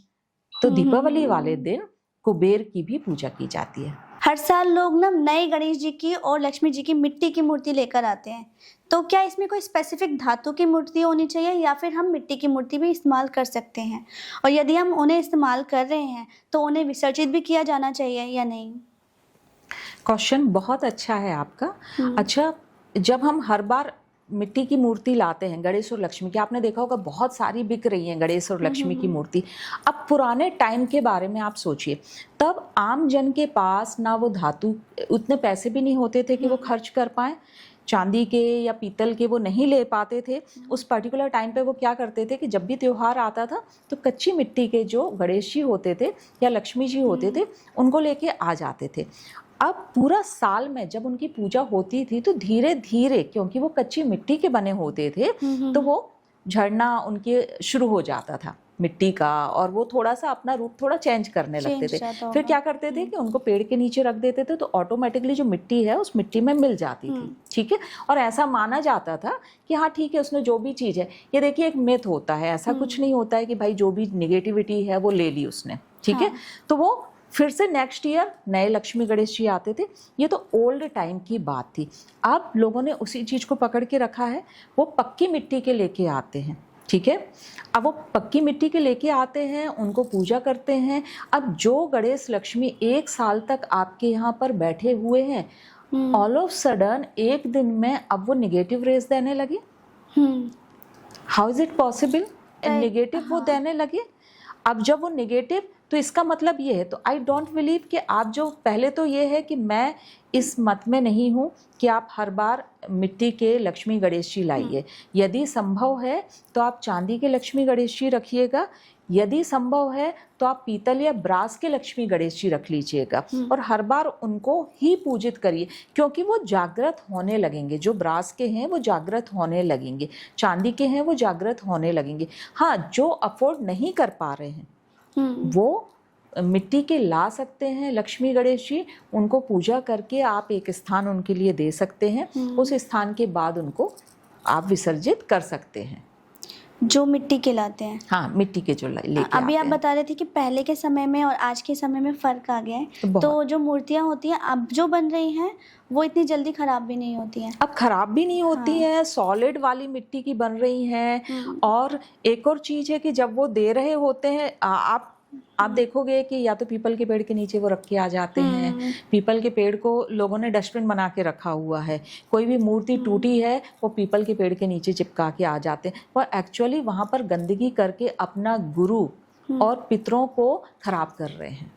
तो दीपावली वाले दिन कुबेर की भी पूजा की जाती है। हर साल लोग ना नए गणेश जी की और लक्ष्मी जी की मिट्टी की मूर्ति लेकर आते हैं, तो क्या इसमें कोई स्पेसिफिक धातु की मूर्ति होनी चाहिए या फिर हम मिट्टी की मूर्ति भी इस्तेमाल कर सकते हैं? और यदि हम उन्हें इस्तेमाल कर रहे हैं तो उन्हें विसर्जित भी किया जाना चाहिए या नहीं? क्वेश्चन बहुत अच्छा है आपका। अच्छा, जब हम हर बार मिट्टी की मूर्ति लाते हैं गणेश और लक्ष्मी की, आपने देखा होगा बहुत सारी बिक रही हैं गणेश और लक्ष्मी की मूर्ति। अब पुराने टाइम के बारे में आप सोचिए, तब आम जन के पास ना वो धातु उतने पैसे भी नहीं होते थे कि वो खर्च कर पाए, चांदी के या पीतल के वो नहीं ले पाते थे, उस पर्टिकुलर टाइम पे वो क्या करते थे कि जब भी त्योहार आता था तो कच्ची मिट्टी के जो गणेश जी होते थे या लक्ष्मी जी होते थे उनको लेके आ जाते थे। अब पूरा साल में जब उनकी पूजा होती थी तो धीरे धीरे, क्योंकि वो कच्ची मिट्टी के बने होते थे, तो वो झड़ना उनके शुरू हो जाता था मिट्टी का, और वो थोड़ा सा अपना रूप थोड़ा चेंज करने लगते थे। फिर क्या करते थे कि उनको पेड़ के नीचे रख देते थे तो ऑटोमेटिकली जो मिट्टी है उस मिट्टी में मिल जाती थी, ठीक है। और ऐसा माना जाता था कि हाँ ठीक है, उसने जो भी चीज़ है, ये देखिए एक मिथ होता है, ऐसा कुछ नहीं होता है कि भाई जो भी निगेटिविटी है वो ले ली उसने, ठीक है। तो वो फिर से नेक्स्ट ईयर नए लक्ष्मी गणेश जी आते थे। ये तो ओल्ड टाइम की बात थी। अब लोगों ने उसी चीज़ को पकड़ के रखा है, वो पक्की मिट्टी के लेके आते हैं, ठीक है। अब वो पक्की मिट्टी के लेके आते हैं, उनको पूजा करते हैं। अब जो गणेश लक्ष्मी 1 साल तक आपके यहाँ पर बैठे हुए हैं, ऑल ऑफ सडन एक दिन में अब वो निगेटिव रेज देने लगे। How is it possible? Negative वो देने लगे। अब जब वो निगेटिव, तो इसका मतलब ये है, तो आई डोंट बिलीव कि आप जो पहले तो ये है कि मैं इस मत में नहीं हूँ कि आप हर बार मिट्टी के लक्ष्मी गणेश जी लाइए। यदि संभव है तो आप चांदी के लक्ष्मी गणेश जी रखिएगा, यदि संभव है तो आप पीतल या ब्रास के लक्ष्मी गणेश जी रख लीजिएगा, और हर बार उनको ही पूजित करिए, क्योंकि वो जागृत होने लगेंगे। जो ब्रास के हैं वो जागृत होने लगेंगे, चांदी के हैं वो जागृत होने लगेंगे। हाँ, जो अफोर्ड नहीं कर पा रहे हैं वो मिट्टी के ला सकते हैं लक्ष्मी गणेश जी, उनको पूजा करके आप एक स्थान उनके लिए दे सकते हैं। उस स्थान के बाद उनको आप विसर्जित कर सकते हैं, जो मिट्टी के लाते हैं। हाँ, मिट्टी के जो लेके अभी आप आते बता रहे थे कि पहले के समय में और आज के समय में फ़र्क आ गया है, तो जो मूर्तियाँ होती हैं अब जो बन रही हैं वो इतनी जल्दी ख़राब भी नहीं होती हैं। अब खराब भी नहीं होती हैं, सॉलिड वाली मिट्टी की बन रही हैं। और एक और चीज़ है कि जब वो दे रहे होते हैं, आप देखोगे कि या तो पीपल के पेड़ के नीचे वो रख के आ जाते हैं। पीपल के पेड़ को लोगों ने डस्टबिन बना के रखा हुआ है। कोई भी मूर्ति टूटी है वो पीपल के पेड़ के नीचे चिपका के आ जाते हैं। वो एक्चुअली वहाँ पर गंदगी करके अपना गुरु और पितरों को खराब कर रहे हैं।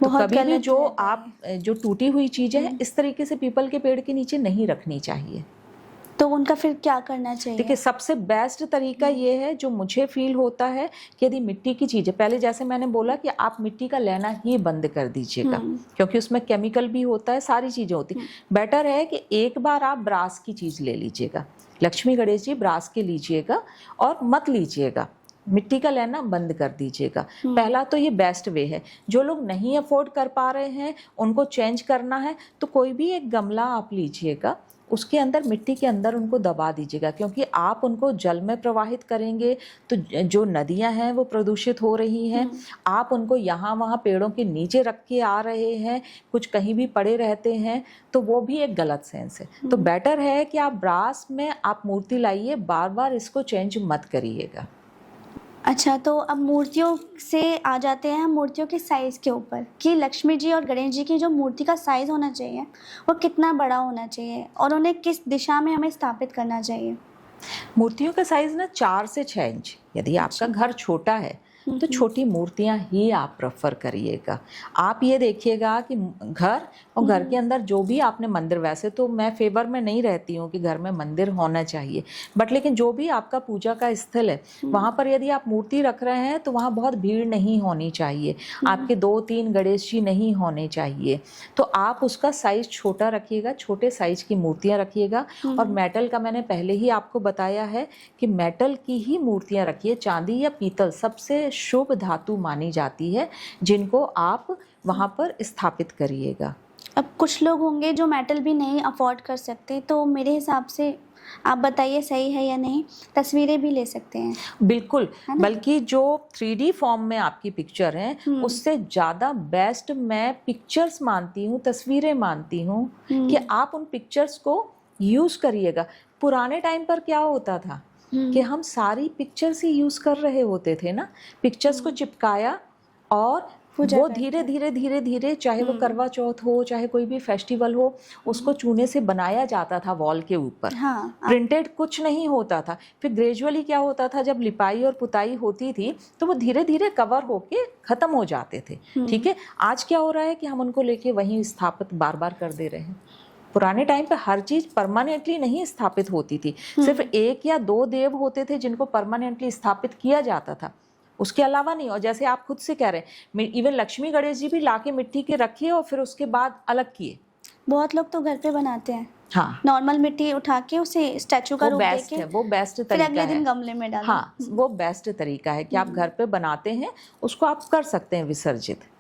तो कभी भी जो टूटी हुई चीज़ें हैं इस तरीके से पीपल के पेड़ के नीचे नहीं रखनी चाहिए। तो उनका फिर क्या करना चाहिए? देखिए, सबसे बेस्ट तरीका ये है जो मुझे फील होता है कि यदि मिट्टी की चीज़ है, पहले जैसे मैंने बोला कि आप मिट्टी का लेना ही बंद कर दीजिएगा, क्योंकि उसमें केमिकल भी होता है, सारी चीज़ें होती। बेटर है कि एक बार आप ब्रास की चीज़ ले लीजिएगा, लक्ष्मी गणेश जी ब्रास के लीजिएगा, और मत लीजिएगा, मिट्टी का लेना बंद कर दीजिएगा। पहला तो ये बेस्ट वे है। जो लोग नहीं अफोर्ड कर पा रहे हैं, उनको चेंज करना है, तो कोई भी एक गमला आप लीजिएगा, उसके अंदर मिट्टी के अंदर उनको दबा दीजिएगा, क्योंकि आप उनको जल में प्रवाहित करेंगे तो जो नदियां हैं वो प्रदूषित हो रही हैं। आप उनको यहाँ वहाँ पेड़ों के नीचे रख के आ रहे हैं, कुछ कहीं भी पड़े रहते हैं, तो वो भी एक गलत सेंस है। तो बेटर है कि आप ब्रास में आप मूर्ति लाइए, बार बार इसको चेंज मत करिएगा। अच्छा, तो अब मूर्तियों से आ जाते हैं हम मूर्तियों के साइज़ के ऊपर, कि लक्ष्मी जी और गणेश जी की जो मूर्ति का साइज़ होना चाहिए वो कितना बड़ा होना चाहिए, और उन्हें किस दिशा में हमें स्थापित करना चाहिए? मूर्तियों का साइज़ ना 4 से 6 इंच। यदि आपका घर छोटा है तो छोटी मूर्तियां ही आप प्रेफर करिएगा। आप ये देखिएगा कि घर और घर के अंदर जो भी आपने मंदिर, वैसे तो मैं फेवर में नहीं रहती हूँ कि घर में मंदिर होना चाहिए, बट लेकिन जो भी आपका पूजा का स्थल है वहाँ पर यदि आप मूर्ति रख रहे हैं तो वहाँ बहुत भीड़ नहीं होनी चाहिए, आपके 2-3 गणेश जी नहीं होने चाहिए। तो आप उसका साइज़ छोटा रखिएगा, छोटे साइज की मूर्तियाँ रखिएगा। और मेटल का मैंने पहले ही आपको बताया है कि मेटल की ही मूर्तियाँ रखिए। चांदी या पीतल सबसे शुभ धातु मानी जाती है, जिनको आप वहाँ पर स्थापित करिएगा। अब कुछ लोग होंगे जो मेटल भी नहीं अफोर्ड कर सकते, तो मेरे हिसाब से आप बताइए सही है या नहीं, तस्वीरें भी ले सकते हैं। बिल्कुल, बल्कि जो 3D फॉर्म में आपकी पिक्चर है उससे ज़्यादा बेस्ट मैं पिक्चर्स मानती हूँ, तस्वीरें मानती हूँ कि आप उन पिक्चर्स को यूज़ करिएगा। पुराने टाइम पर क्या होता था कि हम सारी पिक्चर्स ही यूज़ कर रहे होते थे ना, पिक्चर्स को चिपकाया और वो धीरे धीरे चाहे वो करवा चौथ हो, चाहे कोई भी फेस्टिवल हो, उसको चूने से बनाया जाता था वॉल के ऊपर। प्रिंटेड कुछ नहीं होता था। फिर ग्रेजुअली क्या होता था, जब लिपाई और पुताई होती थी तो वो धीरे धीरे कवर होके ख़त्म हो जाते थे। ठीक है, आज क्या हो रहा है कि हम उनको लेके वहीं स्थापित बार बार कर दे रहे हैं। पुराने टाइम पे हर चीज परमानेंटली नहीं स्थापित होती थी, सिर्फ 1 या 2 देव होते थे जिनको परमानेंटली स्थापित किया जाता था, उसके अलावा नहीं। और जैसे आप खुद से कह रहे हैं, इवन लक्ष्मी गणेश जी भी लाके मिट्टी के रखे और फिर उसके बाद अलग किए। बहुत लोग तो घर पे बनाते हैं, हाँ, नॉर्मल मिट्टी उठा के उसे स्टैचू का वो रूप बेस्ट देके है, वो बेस्ट फिर तरीका अगले है। दिन गमले में डालो। हाँ, वो बेस्ट तरीका है कि आप घर पे बनाते हैं, उसको आप कर सकते हैं विसर्जित,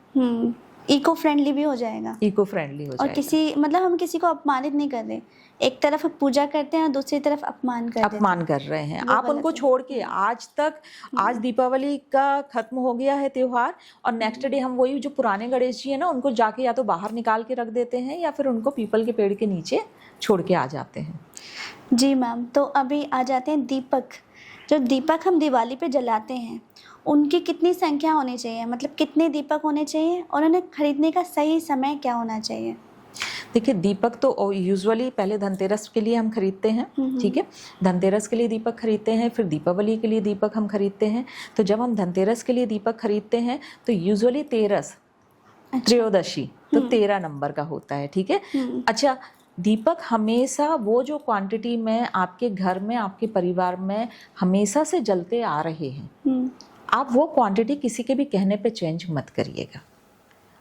इको फ्रेंडली भी हो जाएगा इको फ्रेंडली हो और जाएगा। किसी मतलब हम किसी को अपमानित नहीं कर रहे, एक तरफ पूजा करते हैं और दूसरी तरफ अपमान कर देते अपमान कर रहे हैं वो आप गलत उनको है। छोड़ के। आज दीपावली का खत्म हो गया है त्योहार, और नेक्स्ट डे हम वही जो पुराने गणेश जी है ना, उनको जाके या तो बाहर निकाल के रख देते हैं या फिर उनको पीपल के पेड़ के नीचे छोड़ के आ जाते हैं। जी मैम, तो अभी आ जाते हैं दीपक। जो दीपक हम दिवाली पे जलाते हैं उनकी कितनी संख्या होनी चाहिए, मतलब कितने दीपक होने चाहिए और उन्हें खरीदने का सही समय क्या होना चाहिए? देखिए, दीपक तो यूजुअली पहले धनतेरस के लिए हम खरीदते हैं, ठीक है, धनतेरस के लिए दीपक खरीदते हैं, फिर दीपावली के लिए दीपक हम खरीदते हैं। तो जब हम धनतेरस के लिए दीपक खरीदते हैं तो यूजुअली त्रयोदशी तो 13 नंबर का होता है, ठीक है। अच्छा, दीपक हमेशा वो जो क्वांटिटी में आपके घर में, आपके परिवार में हमेशा से जलते आ रहे हैं, आप वो क्वांटिटी किसी के भी कहने पे चेंज मत करिएगा।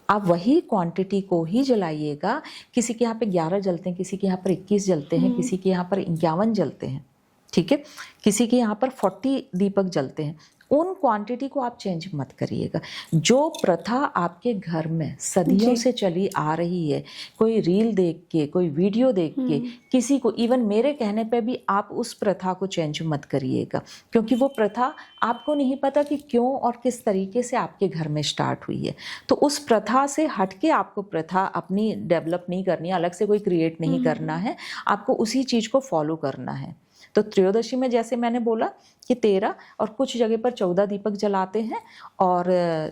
आप वही क्वांटिटी को ही जलाइएगा। किसी के यहाँ पे 11 जलते हैं, किसी के यहाँ पर 21 जलते हैं, किसी के यहाँ पर 51 जलते हैं, ठीक है, किसी के यहाँ पर 40 दीपक जलते हैं। उन क्वांटिटी को आप चेंज मत करिएगा। जो प्रथा आपके घर में सदियों से चली आ रही है, कोई रील देख के, कोई वीडियो देख के, किसी को, इवन मेरे कहने पे भी आप उस प्रथा को चेंज मत करिएगा, क्योंकि वो प्रथा आपको नहीं पता कि क्यों और किस तरीके से आपके घर में स्टार्ट हुई है। तो उस प्रथा से हटके आपको प्रथा अपनी डेवलप नहीं करनी है, अलग से कोई क्रिएट नहीं करना है, आपको उसी चीज़ को फॉलो करना है। तो त्रयोदशी में जैसे मैंने बोला कि 13 और कुछ जगह पर 14 दीपक जलाते हैं, और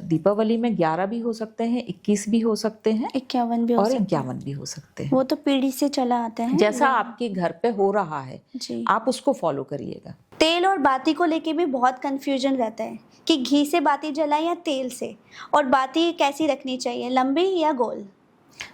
दीपावली में 11 भी हो सकते हैं, 21 भी हो सकते हैं, 51 भी हो और सकते हैं। 51 भी हो सकते हैं। वो तो पीढ़ी से चला आता है, जैसा आपके घर पे हो रहा है जी। आप उसको फॉलो करिएगा। तेल और बाती को लेके भी बहुत कंफ्यूजन रहता है कि घी से बाती जलाएं या तेल से, और बाती कैसी रखनी चाहिए, लंबी या गोल?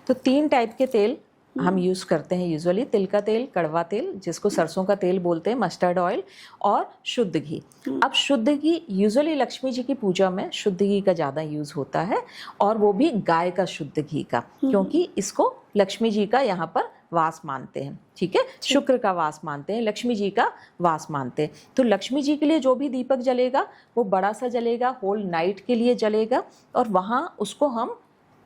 तो 3 टाइप के तेल हम यूज़ करते हैं यूजुअली, तिल का तेल, कड़वा तेल जिसको सरसों का तेल बोलते हैं, मस्टर्ड ऑयल, और शुद्ध घी। अब शुद्ध घी यूजुअली लक्ष्मी जी की पूजा में शुद्ध घी का ज़्यादा यूज़ होता है, और वो भी गाय का शुद्ध घी का, क्योंकि इसको लक्ष्मी जी का यहाँ पर वास मानते हैं, ठीक है, शुक्र का वास मानते हैं, लक्ष्मी जी का वास मानते हैं। तो लक्ष्मी जी के लिए जो भी दीपक जलेगा वो बड़ा सा जलेगा, होल नाइट के लिए जलेगा, और वहाँ उसको हम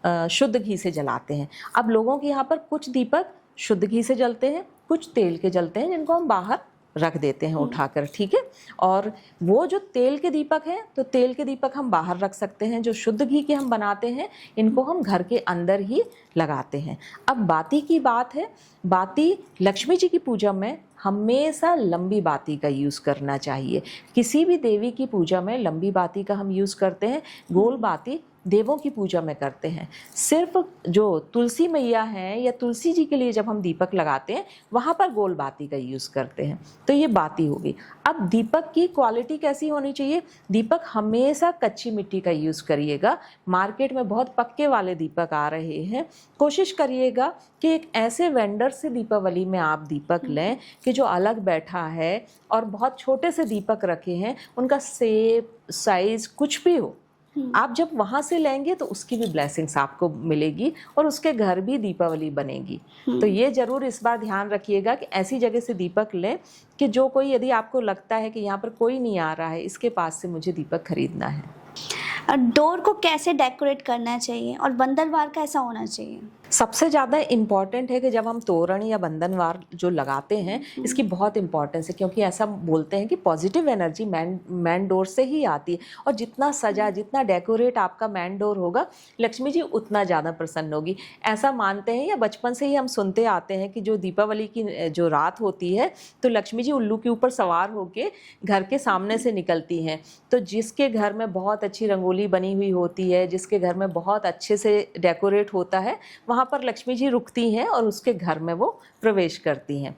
शुद्ध घी से जलाते हैं। अब लोगों के यहाँ पर कुछ दीपक शुद्ध घी से जलते हैं, कुछ तेल के जलते हैं, जिनको हम बाहर रख देते हैं उठाकर, ठीक है। और वो जो तेल के दीपक हैं, तो तेल के दीपक हम बाहर रख सकते हैं। जो शुद्ध घी के हम बनाते हैं, इनको हम घर के अंदर ही लगाते हैं। अब बाती की बात है, बाती लक्ष्मी जी की पूजा में हमेशा लंबी बाती का यूज़ करना चाहिए। किसी भी देवी की पूजा में लंबी बाती का हम यूज़ करते हैं, गोल बाती देवों की पूजा में करते हैं। सिर्फ जो तुलसी मैया हैं या तुलसी जी के लिए जब हम दीपक लगाते हैं, वहाँ पर गोल बाती का यूज़ करते हैं। तो ये बाती होगी। अब दीपक की क्वालिटी कैसी होनी चाहिए? दीपक हमेशा कच्ची मिट्टी का यूज़ करिएगा। मार्केट में बहुत पक्के वाले दीपक आ रहे हैं, कोशिश करिएगा कि एक ऐसे वेंडर से दीपावली में आप दीपक लें कि जो अलग बैठा है और बहुत छोटे से दीपक रखे हैं, उनका शेप, साइज़ कुछ भी हो, आप जब वहाँ से लेंगे तो उसकी भी ब्लेसिंग्स आपको मिलेगी और उसके घर भी दीपावली बनेगी। तो ये ज़रूर इस बार ध्यान रखिएगा कि ऐसी जगह से दीपक लें कि जो कोई, यदि आपको लगता है कि यहाँ पर कोई नहीं आ रहा है, इसके पास से मुझे दीपक खरीदना है। डोर को कैसे डेकोरेट करना चाहिए और बंदरवार कैसा होना चाहिए? सबसे ज़्यादा इम्पॉर्टेंट है कि जब हम तोरण या बंधनवार जो लगाते हैं, इसकी बहुत इम्पॉर्टेंस है, क्योंकि ऐसा बोलते हैं कि पॉजिटिव एनर्जी मैन डोर से ही आती है, और जितना सजा, जितना डेकोरेट आपका मैन डोर होगा, लक्ष्मी जी उतना ज़्यादा प्रसन्न होगी। ऐसा मानते हैं या बचपन से ही हम सुनते आते हैं कि जो दीपावली की जो रात होती है, तो लक्ष्मी जी उल्लू के ऊपर सवार होकर घर के सामने से निकलती हैं। तो जिसके घर में बहुत अच्छी रंगोली बनी हुई होती है, जिसके घर में बहुत अच्छे से डेकोरेट होता है, वहाँ पर लक्ष्मी जी रुकती हैं और उसके घर में वो प्रवेश करती हैं।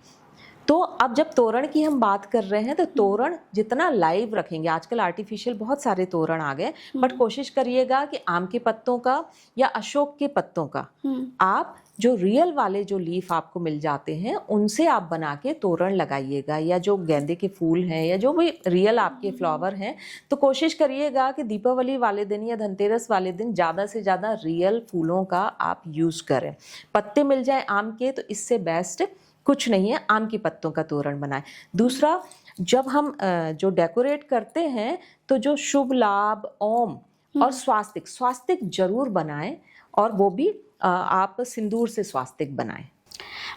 तो अब जब तोरण की हम बात कर रहे हैं तो तोरण जितना लाइव रखेंगे, आजकल आर्टिफिशियल बहुत सारे तोरण आ गए, बट कोशिश करिएगा कि आम के पत्तों का या अशोक के पत्तों का आप जो रियल वाले जो लीफ आपको मिल जाते हैं उनसे आप बना के तोरण लगाइएगा, या जो गेंदे के फूल हैं या जो भी रियल आपके फ्लावर हैं, तो कोशिश करिएगा कि दीपावली वाले दिन या धनतेरस वाले दिन ज़्यादा से ज़्यादा रियल फूलों का आप यूज़ करें। पत्ते मिल जाए आम के तो इससे बेस्ट कुछ नहीं है, आम के पत्तों का तोरण बनाएं। दूसरा, जब हम जो डेकोरेट करते हैं तो जो शुभ लाभ, ओम और स्वास्तिक जरूर बनाएं, और वो भी आप सिंदूर से स्वास्तिक बनाएं।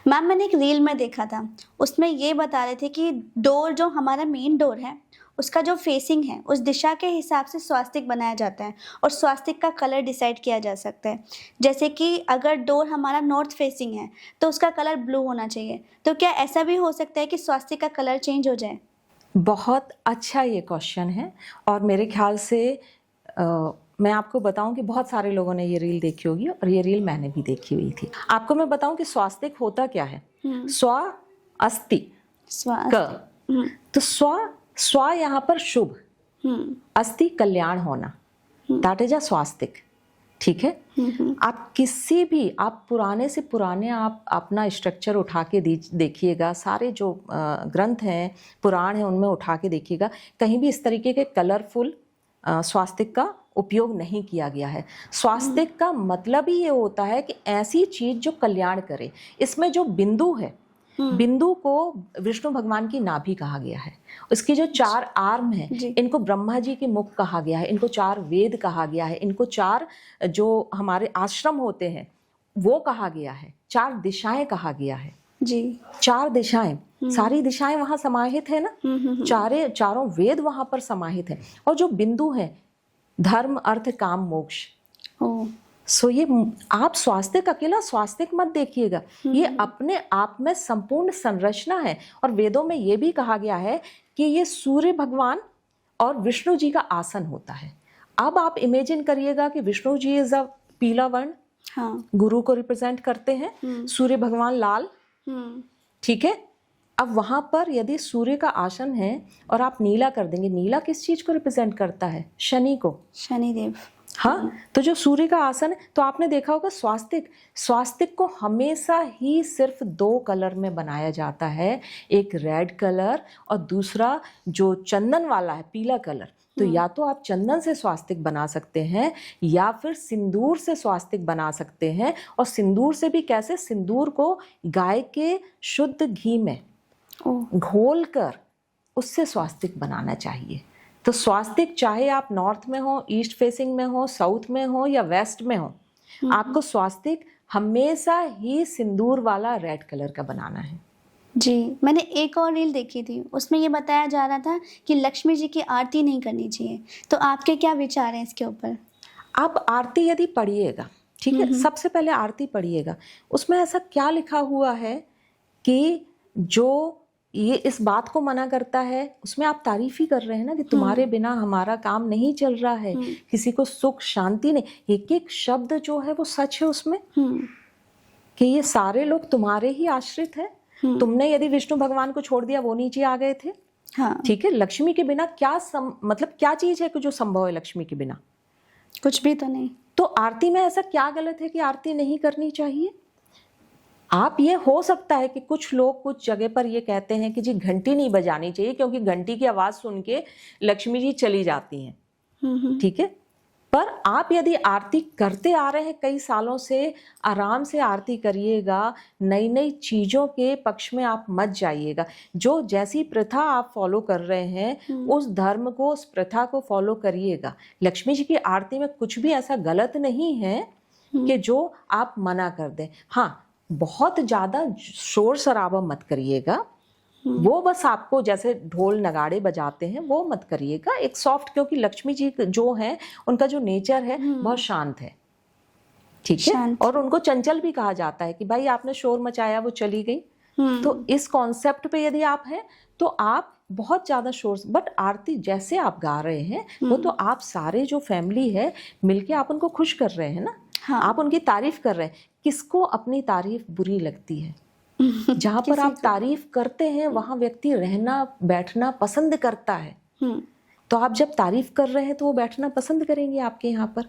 मैम मैंने एक रील में देखा था, उसमें ये बता रहे थे कि डोर जो हमारा मेन डोर है उसका जो फेसिंग है उस दिशा के हिसाब से स्वास्तिक बनाया जाता है, और स्वास्तिक का कलर डिसाइड किया जा सकता है। जैसे कि अगर डोर हमारा नॉर्थ फेसिंग है तो उसका कलर ब्लू होना चाहिए, तो क्या ऐसा भी हो सकता है कि स्वास्तिक का कलर चेंज हो जाए? बहुत अच्छा ये क्वेश्चन है, और मेरे ख्याल से मैं आपको बताऊं कि बहुत सारे लोगों ने ये रील देखी होगी, और ये रील मैंने भी देखी हुई थी। आपको मैं बताऊं कि स्वास्तिक होता क्या है। स्व अस्ति क, तो स्व यहाँ पर शुभ, अस्ति कल्याण होना, दैट इज अ स्वास्तिक। ठीक है। आप किसी भी, आप पुराने से पुराने आप अपना स्ट्रक्चर उठा के देखिएगा, सारे जो ग्रंथ हैं, पुराण हैं, उनमें उठा के देखिएगा, कहीं भी इस तरीके के कलरफुल स्वास्तिक का उपयोग नहीं किया गया है। स्वास्तिक का मतलब ही ये होता है कि ऐसी चीज जो कल्याण करे। इसमें जो बिंदु है, बिंदु को विष्णु भगवान की नाभि कहा गया है। उसकी जो 4 आर्म है, इनको ब्रह्मा जी के मुख कहा गया है, इनको 4 वेद कहा गया है, इनको 4 जो हमारे आश्रम होते हैं वो कहा गया है, 4 दिशाएं कहा गया है जी। 4 दिशाएं, सारी दिशाएं वहां समाहित है ना, चारों वेद वहां पर समाहित है। और जो बिंदु है, धर्म अर्थ काम मोक्ष। सो ये आप स्वास्तिक, अकेला स्वास्तिक मत देखिएगा, ये अपने आप में संपूर्ण संरचना है। और वेदों में ये भी कहा गया है कि ये सूर्य भगवान और विष्णु जी का आसन होता है। अब आप इमेजिन करिएगा कि विष्णु जी इज अ पीला वर्ण, गुरु को रिप्रेजेंट करते हैं, सूर्य भगवान लाल, ठीक है। अब वहां पर यदि सूर्य का आसन है और आप नीला कर देंगे, नीला किस चीज को रिप्रेजेंट करता है? शनि को, शनिदेव। हाँ, तो जो सूर्य का आसन है, तो आपने देखा होगा स्वास्तिक को हमेशा ही सिर्फ 2 कलर में बनाया जाता है, एक रेड कलर और दूसरा जो चंदन वाला है, पीला कलर। तो या तो आप चंदन से स्वास्तिक बना सकते हैं या फिर सिंदूर से स्वास्तिक बना सकते हैं। और सिंदूर से भी कैसे? सिंदूर को गाय के शुद्ध घी में घोल कर उससे स्वास्तिक बनाना चाहिए। तो स्वास्तिक चाहे आप नॉर्थ में हो, ईस्ट फेसिंग में हो, साउथ में हो या वेस्ट में हो, आपको स्वास्तिक हमेशा ही सिंदूर वाला रेड कलर का बनाना है जी। मैंने एक और रील देखी थी, उसमें ये बताया जा रहा था कि लक्ष्मी जी की आरती नहीं करनी चाहिए, तो आपके क्या विचार हैं इसके ऊपर? आप आरती यदि पढ़िएगा, ठीक है, सबसे पहले आरती पढ़िएगा, उसमें ऐसा क्या लिखा हुआ है कि जो ये इस बात को मना करता है, उसमें आप तारीफ ही कर रहे हैं ना कि तुम्हारे बिना हमारा काम नहीं चल रहा है, किसी को सुख शांति नहीं। एक एक शब्द जो है वो सच है उसमें, कि ये सारे लोग तुम्हारे ही आश्रित है। तुमने यदि विष्णु भगवान को छोड़ दिया, वो नीचे आ गए थे। ठीक है, लक्ष्मी के बिना क्या मतलब क्या चीज है कि जो संभव है लक्ष्मी के बिना? कुछ भी तो नहीं। तो आरती में ऐसा क्या गलत है कि आरती नहीं करनी चाहिए? आप, ये हो सकता है कि कुछ लोग कुछ जगह पर ये कहते हैं कि जी घंटी नहीं बजानी चाहिए क्योंकि घंटी की आवाज सुन के लक्ष्मी जी चली जाती हैं, ठीक है। पर आप यदि आरती करते आ रहे हैं कई सालों से, आराम से आरती करिएगा, नई नई चीजों के पक्ष में आप मत जाइएगा। जो जैसी प्रथा आप फॉलो कर रहे हैं उस धर्म को, उस प्रथा को फॉलो करिएगा। लक्ष्मी जी की आरती में कुछ भी ऐसा गलत नहीं है कि जो आप मना कर दें। हाँ, बहुत ज्यादा शोर शराबा मत करिएगा, वो बस आपको जैसे ढोल नगाड़े बजाते हैं वो मत करिएगा। एक सॉफ्ट, क्योंकि लक्ष्मी जी जो है उनका जो नेचर है बहुत शांत है, ठीक है। और उनको चंचल भी कहा जाता है कि भाई आपने शोर मचाया, वो चली गई। तो इस कॉन्सेप्ट पे यदि आप हैं तो आप बहुत ज्यादा शोर, बट आरती जैसे आप गा रहे हैं वो तो आप सारे जो फैमिली है मिलके आप उनको खुश कर रहे हैं ना। आप उनकी तारीफ कर रहे हैं। किसको अपनी तारीफ बुरी लगती है? जहाँ पर किसी आप को- तारीफ करते हैं वहाँ व्यक्ति रहना बैठना पसंद करता है। हम्म, तो आप जब तारीफ कर रहे हैं तो वो बैठना पसंद करेंगे आपके यहाँ पर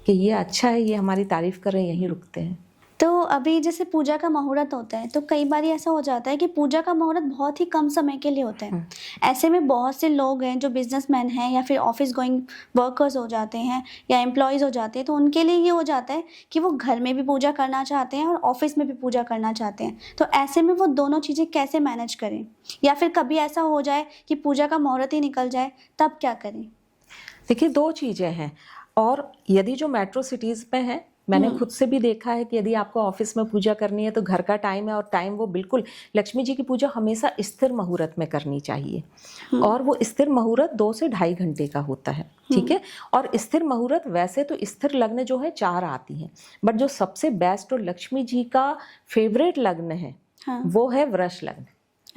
कि ये अच्छा है, ये हमारी तारीफ कर रहे हैं, यहीं रुकते हैं। तो अभी जैसे पूजा का मुहूर्त होता है तो कई बार ऐसा हो जाता है कि पूजा का मुहूर्त बहुत ही कम समय के लिए होता है। ऐसे में बहुत से लोग हैं जो बिजनेसमैन हैं या फिर ऑफिस गोइंग वर्कर्स हो जाते हैं या एम्प्लॉयज़ हो जाते हैं, तो उनके लिए ये हो जाता है कि वो घर में भी पूजा करना चाहते हैं और ऑफिस में भी पूजा करना चाहते हैं। तो ऐसे में वो दोनों चीज़ें कैसे मैनेज करें, या फिर कभी ऐसा हो जाए कि पूजा का मुहूर्त ही निकल जाए, तब क्या करें? देखिए, दो चीज़ें हैं। और यदि जो मेट्रो सिटीज़ में है, मैंने खुद से भी देखा है कि यदि आपको ऑफिस में पूजा करनी है तो घर का टाइम है और टाइम वो बिल्कुल, लक्ष्मी जी की पूजा हमेशा स्थिर मुहूर्त में करनी चाहिए और वो स्थिर मुहूर्त 2 से ढाई घंटे का होता है, ठीक है। और स्थिर मुहूर्त वैसे तो स्थिर लग्न जो है 4 आती हैं, बट जो सबसे बेस्ट और लक्ष्मी जी का फेवरेट लग्न है वो है वृष लग्न,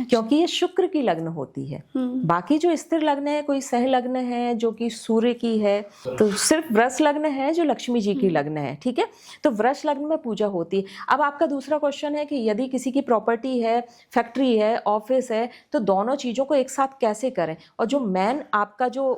क्योंकि ये शुक्र की लग्न होती है। बाकी जो स्थिर लग्न है, कोई सह लग्न है जो कि सूर्य की है, तो सिर्फ वृष लग्न है जो लक्ष्मी जी की लग्न है, ठीक है। तो वृष लग्न में पूजा होती है। अब आपका दूसरा क्वेश्चन है कि यदि किसी की प्रॉपर्टी है, फैक्ट्री है, ऑफिस है, तो दोनों चीजों को एक साथ कैसे करें, और जो मेन आपका जो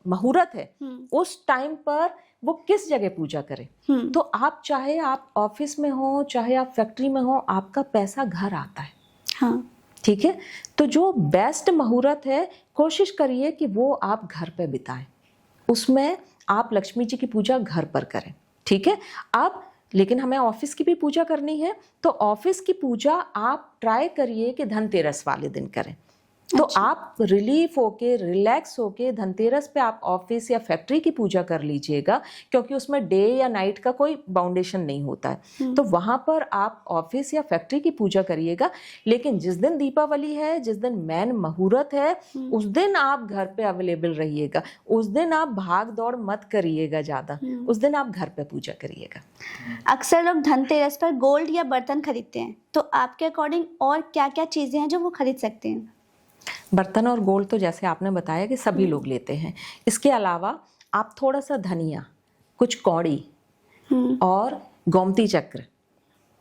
मुहूर्त है उस टाइम पर वो किस जगह पूजा करें। तो आप चाहे आप ऑफिस में हो चाहे आप फैक्ट्री में हो, आपका पैसा घर आता है, हाँ, ठीक है। तो जो बेस्ट मुहूर्त है, कोशिश करिए कि वो आप घर पे बिताएं, उसमें आप लक्ष्मी जी की पूजा घर पर करें, ठीक है। अब लेकिन हमें ऑफिस की भी पूजा करनी है, तो ऑफिस की पूजा आप ट्राई करिए कि धनतेरस वाले दिन करें। तो आप रिलीफ होके, रिलैक्स होके धनतेरस पे आप ऑफिस या फैक्ट्री की पूजा कर लीजिएगा, क्योंकि उसमें डे या नाइट का कोई बाउंडेशन नहीं होता है। तो वहां पर आप ऑफिस या फैक्ट्री की पूजा करिएगा। लेकिन जिस दिन दीपावली है, जिस दिन मेन मुहूर्त है, उस दिन आप घर पे अवेलेबल रहिएगा, उस दिन आप भाग दौड़ मत करिएगा ज्यादा, उस दिन आप घर पे पूजा करिएगा। अक्सर लोग धनतेरस पर गोल्ड या बर्तन खरीदते हैं, तो आपके अकॉर्डिंग और क्या क्या चीजें हैं जो वो खरीद सकते हैं? बर्तन और गोल्ड तो जैसे आपने बताया कि सभी लोग लेते हैं। इसके अलावा आप थोड़ा सा धनिया, कुछ कौड़ी और गोमती चक्र,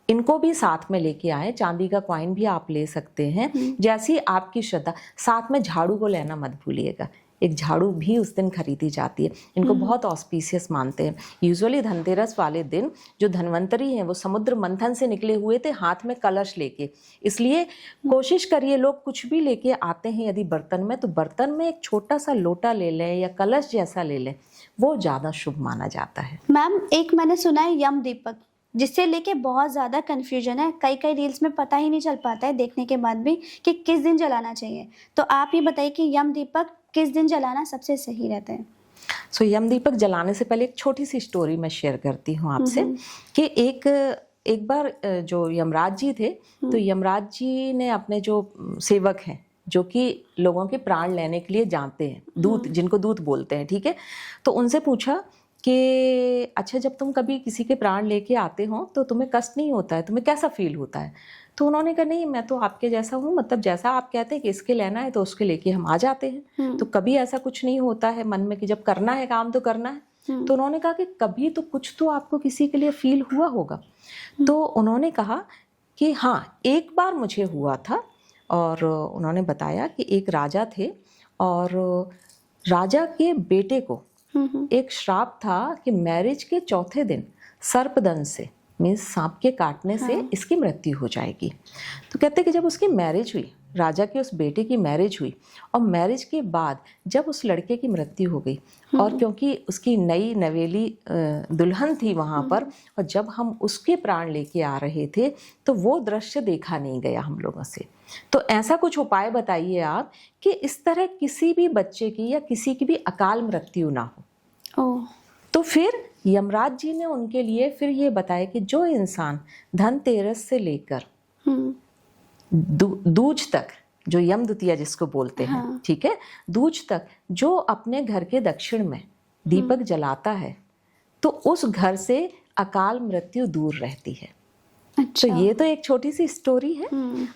इनको भी साथ में लेके आए। चांदी का कॉइन भी आप ले सकते हैं, जैसी आपकी श्रद्धा। साथ में झाड़ू को लेना मत भूलिएगा, एक झाड़ू भी उस दिन खरीदी जाती है। इनको बहुत ऑस्पिशियस मानते हैं। यूजुअली धनतेरस वाले दिन जो धनवंतरी हैं वो समुद्र मंथन से निकले हुए थे हाथ में कलश लेके, इसलिए कोशिश करिए लोग कुछ भी लेके आते हैं यदि बर्तन में, तो बर्तन में एक छोटा सा लोटा ले लें या कलश जैसा ले लें, वो ज़्यादा शुभ माना जाता है। मैम, एक मैंने सुना है यम दीपक, जिससे लेके बहुत ज़्यादा कन्फ्यूजन है। कई कई रील्स में पता ही नहीं चल पाता है देखने के बाद भी कि किस दिन जलाना चाहिए। तो आप ये बताइए कि यम दीपक किस दिन जलाना सबसे सही रहता है? सो यम दीपक जलाने से पहले एक छोटी सी स्टोरी मैं शेयर करती हूँ आपसे कि एक बार जो यमराज जी थे, तो यमराज जी ने अपने जो सेवक हैं जो कि लोगों के प्राण लेने के लिए जाते हैं, दूत, जिनको दूत बोलते हैं, ठीक है, तो उनसे पूछा कि अच्छा, जब तुम कभी किसी के प्राण लेके आते हो तो तुम्हें कष्ट नहीं होता है, तुम्हें कैसा फील होता है? तो उन्होंने कहा नहीं, मैं तो आपके जैसा हूँ, मतलब जैसा आप कहते हैं कि इसके लेना है तो उसके लेके हम आ जाते हैं, तो कभी ऐसा कुछ नहीं होता है मन में कि जब करना है काम तो करना है। तो उन्होंने कहा कि कभी तो कुछ तो आपको किसी के लिए फील हुआ होगा। तो उन्होंने कहा कि हाँ, एक बार मुझे हुआ था। और उन्होंने बताया कि एक राजा थे और राजा के बेटे को एक श्राप था कि मैरिज के चौथे दिन सर्पदंश से, मीन्स सांप के काटने से इसकी मृत्यु हो जाएगी। तो कहते कि जब उसकी मैरिज हुई, राजा के उस बेटे की मैरिज हुई, और मैरिज के बाद जब उस लड़के की मृत्यु हो गई, और क्योंकि उसकी नई नवेली दुल्हन थी वहाँ पर, और जब हम उसके प्राण लेके आ रहे थे तो वो दृश्य देखा नहीं गया हम लोगों से। तो ऐसा कुछ उपाय बताइए आप कि इस तरह किसी भी बच्चे की या किसी की भी अकाल मृत्यु ना हो। तो फिर यमराज जी ने उनके लिए फिर ये बताया कि जो इंसान धनतेरस से लेकर दूज तक, जो यम द्वितीया जिसको बोलते हैं, ठीक है, दूज तक जो अपने घर के दक्षिण में दीपक जलाता है, तो उस घर से अकाल मृत्यु दूर रहती है। अच्छा। तो ये तो एक छोटी सी स्टोरी है।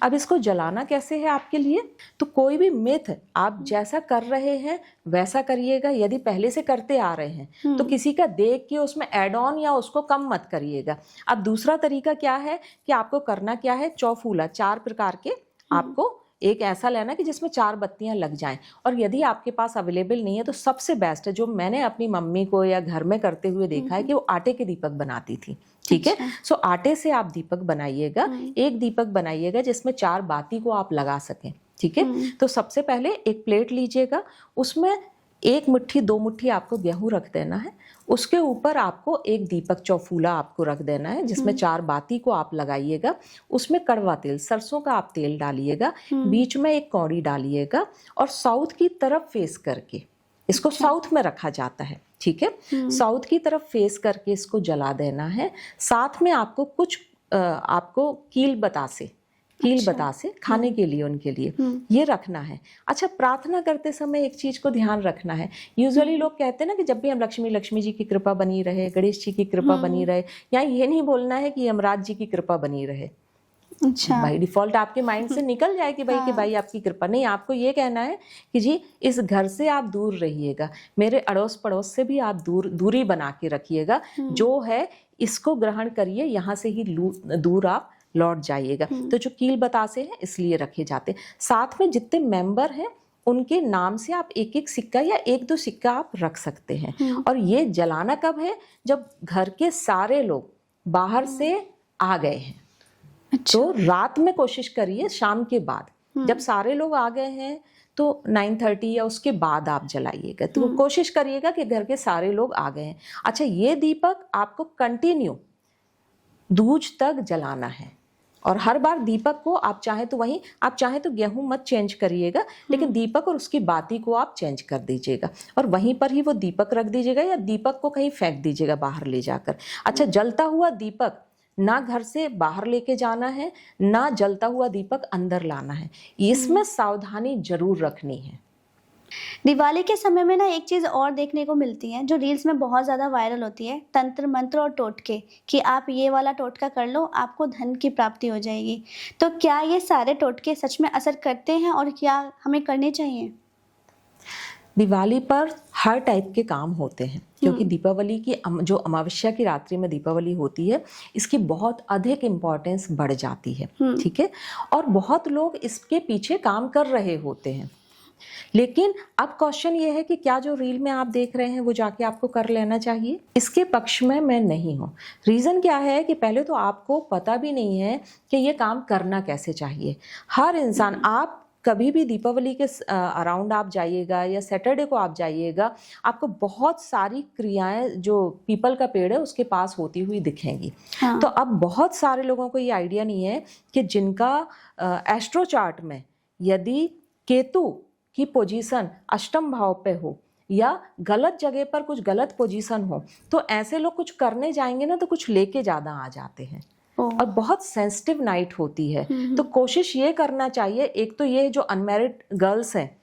अब इसको जलाना कैसे है आपके लिए, तो कोई भी मिथ आप जैसा कर रहे हैं वैसा करिएगा। यदि पहले से करते आ रहे हैं तो किसी का देख के उसमें ऐड ऑन या उसको कम मत करिएगा। अब दूसरा तरीका क्या है कि आपको करना क्या है, चौफूला 4 प्रकार के आपको एक ऐसा लेना कि जिसमें 4 बत्तियां लग जाएं। और यदि आपके पास अवेलेबल नहीं है तो सबसे बेस्ट है, जो मैंने अपनी मम्मी को या घर में करते हुए देखा है, कि वो आटे के दीपक बनाती थी। ठीक है, सो आटे से आप दीपक बनाइएगा। एक दीपक बनाइएगा जिसमें 4 बाती को आप लगा सकें। ठीक है, तो सबसे पहले एक प्लेट लीजिएगा, उसमें 1 मुट्ठी 2 मुट्ठी आपको गेहूं रख देना है। उसके ऊपर आपको एक दीपक चौफूला आपको रख देना है जिसमें 4 बाती को आप लगाइएगा। उसमें कड़वा तेल, सरसों का आप तेल डालिएगा, बीच में एक कौड़ी डालिएगा और साउथ की तरफ फेस करके, इसको साउथ में रखा जाता है। ठीक है, साउथ की तरफ फेस करके इसको जला देना है। साथ में आपको कुछ आपको कील बतासे खाने के लिए उनके लिए ये रखना है। अच्छा, प्रार्थना करते समय एक चीज को ध्यान रखना है। यूजुअली लोग कहते हैं ना कि जब भी हम लक्ष्मी जी की कृपा बनी रहे, गणेश जी की कृपा बनी रहे, या ये नहीं बोलना है कि यमराज जी की कृपा बनी रहे। अच्छा, भाई डिफॉल्ट आपके माइंड से निकल जाए कि भाई कि भाई आपकी कृपा नहीं। आपको ये कहना है कि जी इस घर से आप दूर रहिएगा, मेरे अड़ोस पड़ोस से भी आप दूरी बना के रखिएगा। जो है इसको ग्रहण करिए, यहाँ से ही दूर आप लौट जाइएगा। तो जो कील बतासे हैं इसलिए रखे जाते हैं। साथ में जितने मेंबर हैं उनके नाम से आप 1-1 सिक्का या 1-2 सिक्का आप रख सकते हैं। और ये जलाना कब है, जब घर के सारे लोग बाहर से आ गए हैं। अच्छा। तो रात में कोशिश करिए, शाम के बाद जब सारे लोग आ गए हैं तो 9:30 या उसके बाद आप जलाइएगा। तो कोशिश करिएगा कि घर के सारे लोग आ गए हैं। अच्छा, ये दीपक आपको कंटिन्यू दूज तक जलाना है। और हर बार दीपक को आप चाहे तो गेहूं मत चेंज करिएगा, लेकिन दीपक और उसकी बाती को आप चेंज कर दीजिएगा और वहीं पर ही वो दीपक रख दीजिएगा या दीपक को कहीं फेंक दीजिएगा बाहर ले जाकर। अच्छा, जलता हुआ दीपक ना घर से बाहर लेके जाना है, ना जलता हुआ दीपक अंदर लाना है। इसमें सावधानी जरूर रखनी है। दिवाली के समय में ना एक चीज और देखने को मिलती है जो रील्स में बहुत ज्यादा वायरल होती है, तंत्र मंत्र और टोटके, कि आप ये वाला टोटका कर लो आपको धन की प्राप्ति हो जाएगी। तो क्या ये सारे टोटके सच में असर करते हैं और क्या हमें करने चाहिए? दिवाली पर हर टाइप के काम होते हैं, क्योंकि दीपावली की जो अमावस्या की रात्रि में दीपावली होती है, इसकी बहुत अधिक इम्पोर्टेंस बढ़ जाती है। ठीक है, और बहुत लोग इसके पीछे काम कर रहे होते हैं। लेकिन अब क्वेश्चन ये है कि क्या जो रील में आप देख रहे हैं वो जाके आपको कर लेना चाहिए? इसके पक्ष में मैं नहीं हूँ। रीज़न क्या है कि पहले तो आपको पता भी नहीं है कि ये काम करना कैसे चाहिए। हर इंसान, आप कभी भी दीपावली के अराउंड आप जाइएगा या सैटरडे को आप जाइएगा, आपको बहुत सारी क्रियाएं जो पीपल का पेड़ है उसके पास होती हुई दिखेंगी। हाँ। तो अब बहुत सारे लोगों को ये आइडिया नहीं है कि जिनका एस्ट्रो चार्ट में यदि केतु की पोजीशन अष्टम भाव पे हो या गलत जगह पर कुछ गलत पोजीशन हो, तो ऐसे लोग कुछ करने जाएंगे ना तो कुछ लेके ज़्यादा आ जाते हैं और बहुत सेंसिटिव नाइट होती है। तो कोशिश ये करना चाहिए, एक तो ये जो अनमैरिड गर्ल्स हैं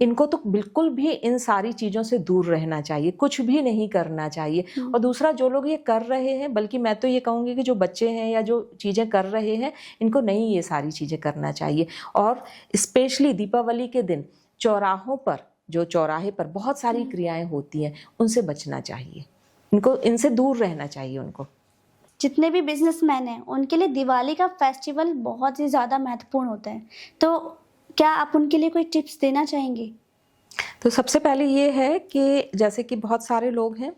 इनको तो बिल्कुल भी इन सारी चीज़ों से दूर रहना चाहिए, कुछ भी नहीं करना चाहिए। और दूसरा, जो लोग ये कर रहे हैं, बल्कि मैं तो ये कहूँगी कि जो बच्चे हैं या जो चीज़ें कर रहे हैं, इनको नहीं ये सारी चीज़ें करना चाहिए। और स्पेशली दीपावली के दिन चौराहों पर, जो चौराहे पर बहुत सारी क्रियाएं होती हैं, उनसे बचना चाहिए, इनसे दूर रहना चाहिए उनको। जितने भी बिजनेसमैन हैं उनके लिए दिवाली का फेस्टिवल बहुत ही ज़्यादा महत्वपूर्ण होता है, तो क्या आप उनके लिए कोई टिप्स देना चाहेंगे? तो सबसे पहले ये है कि जैसे कि बहुत सारे लोग हैं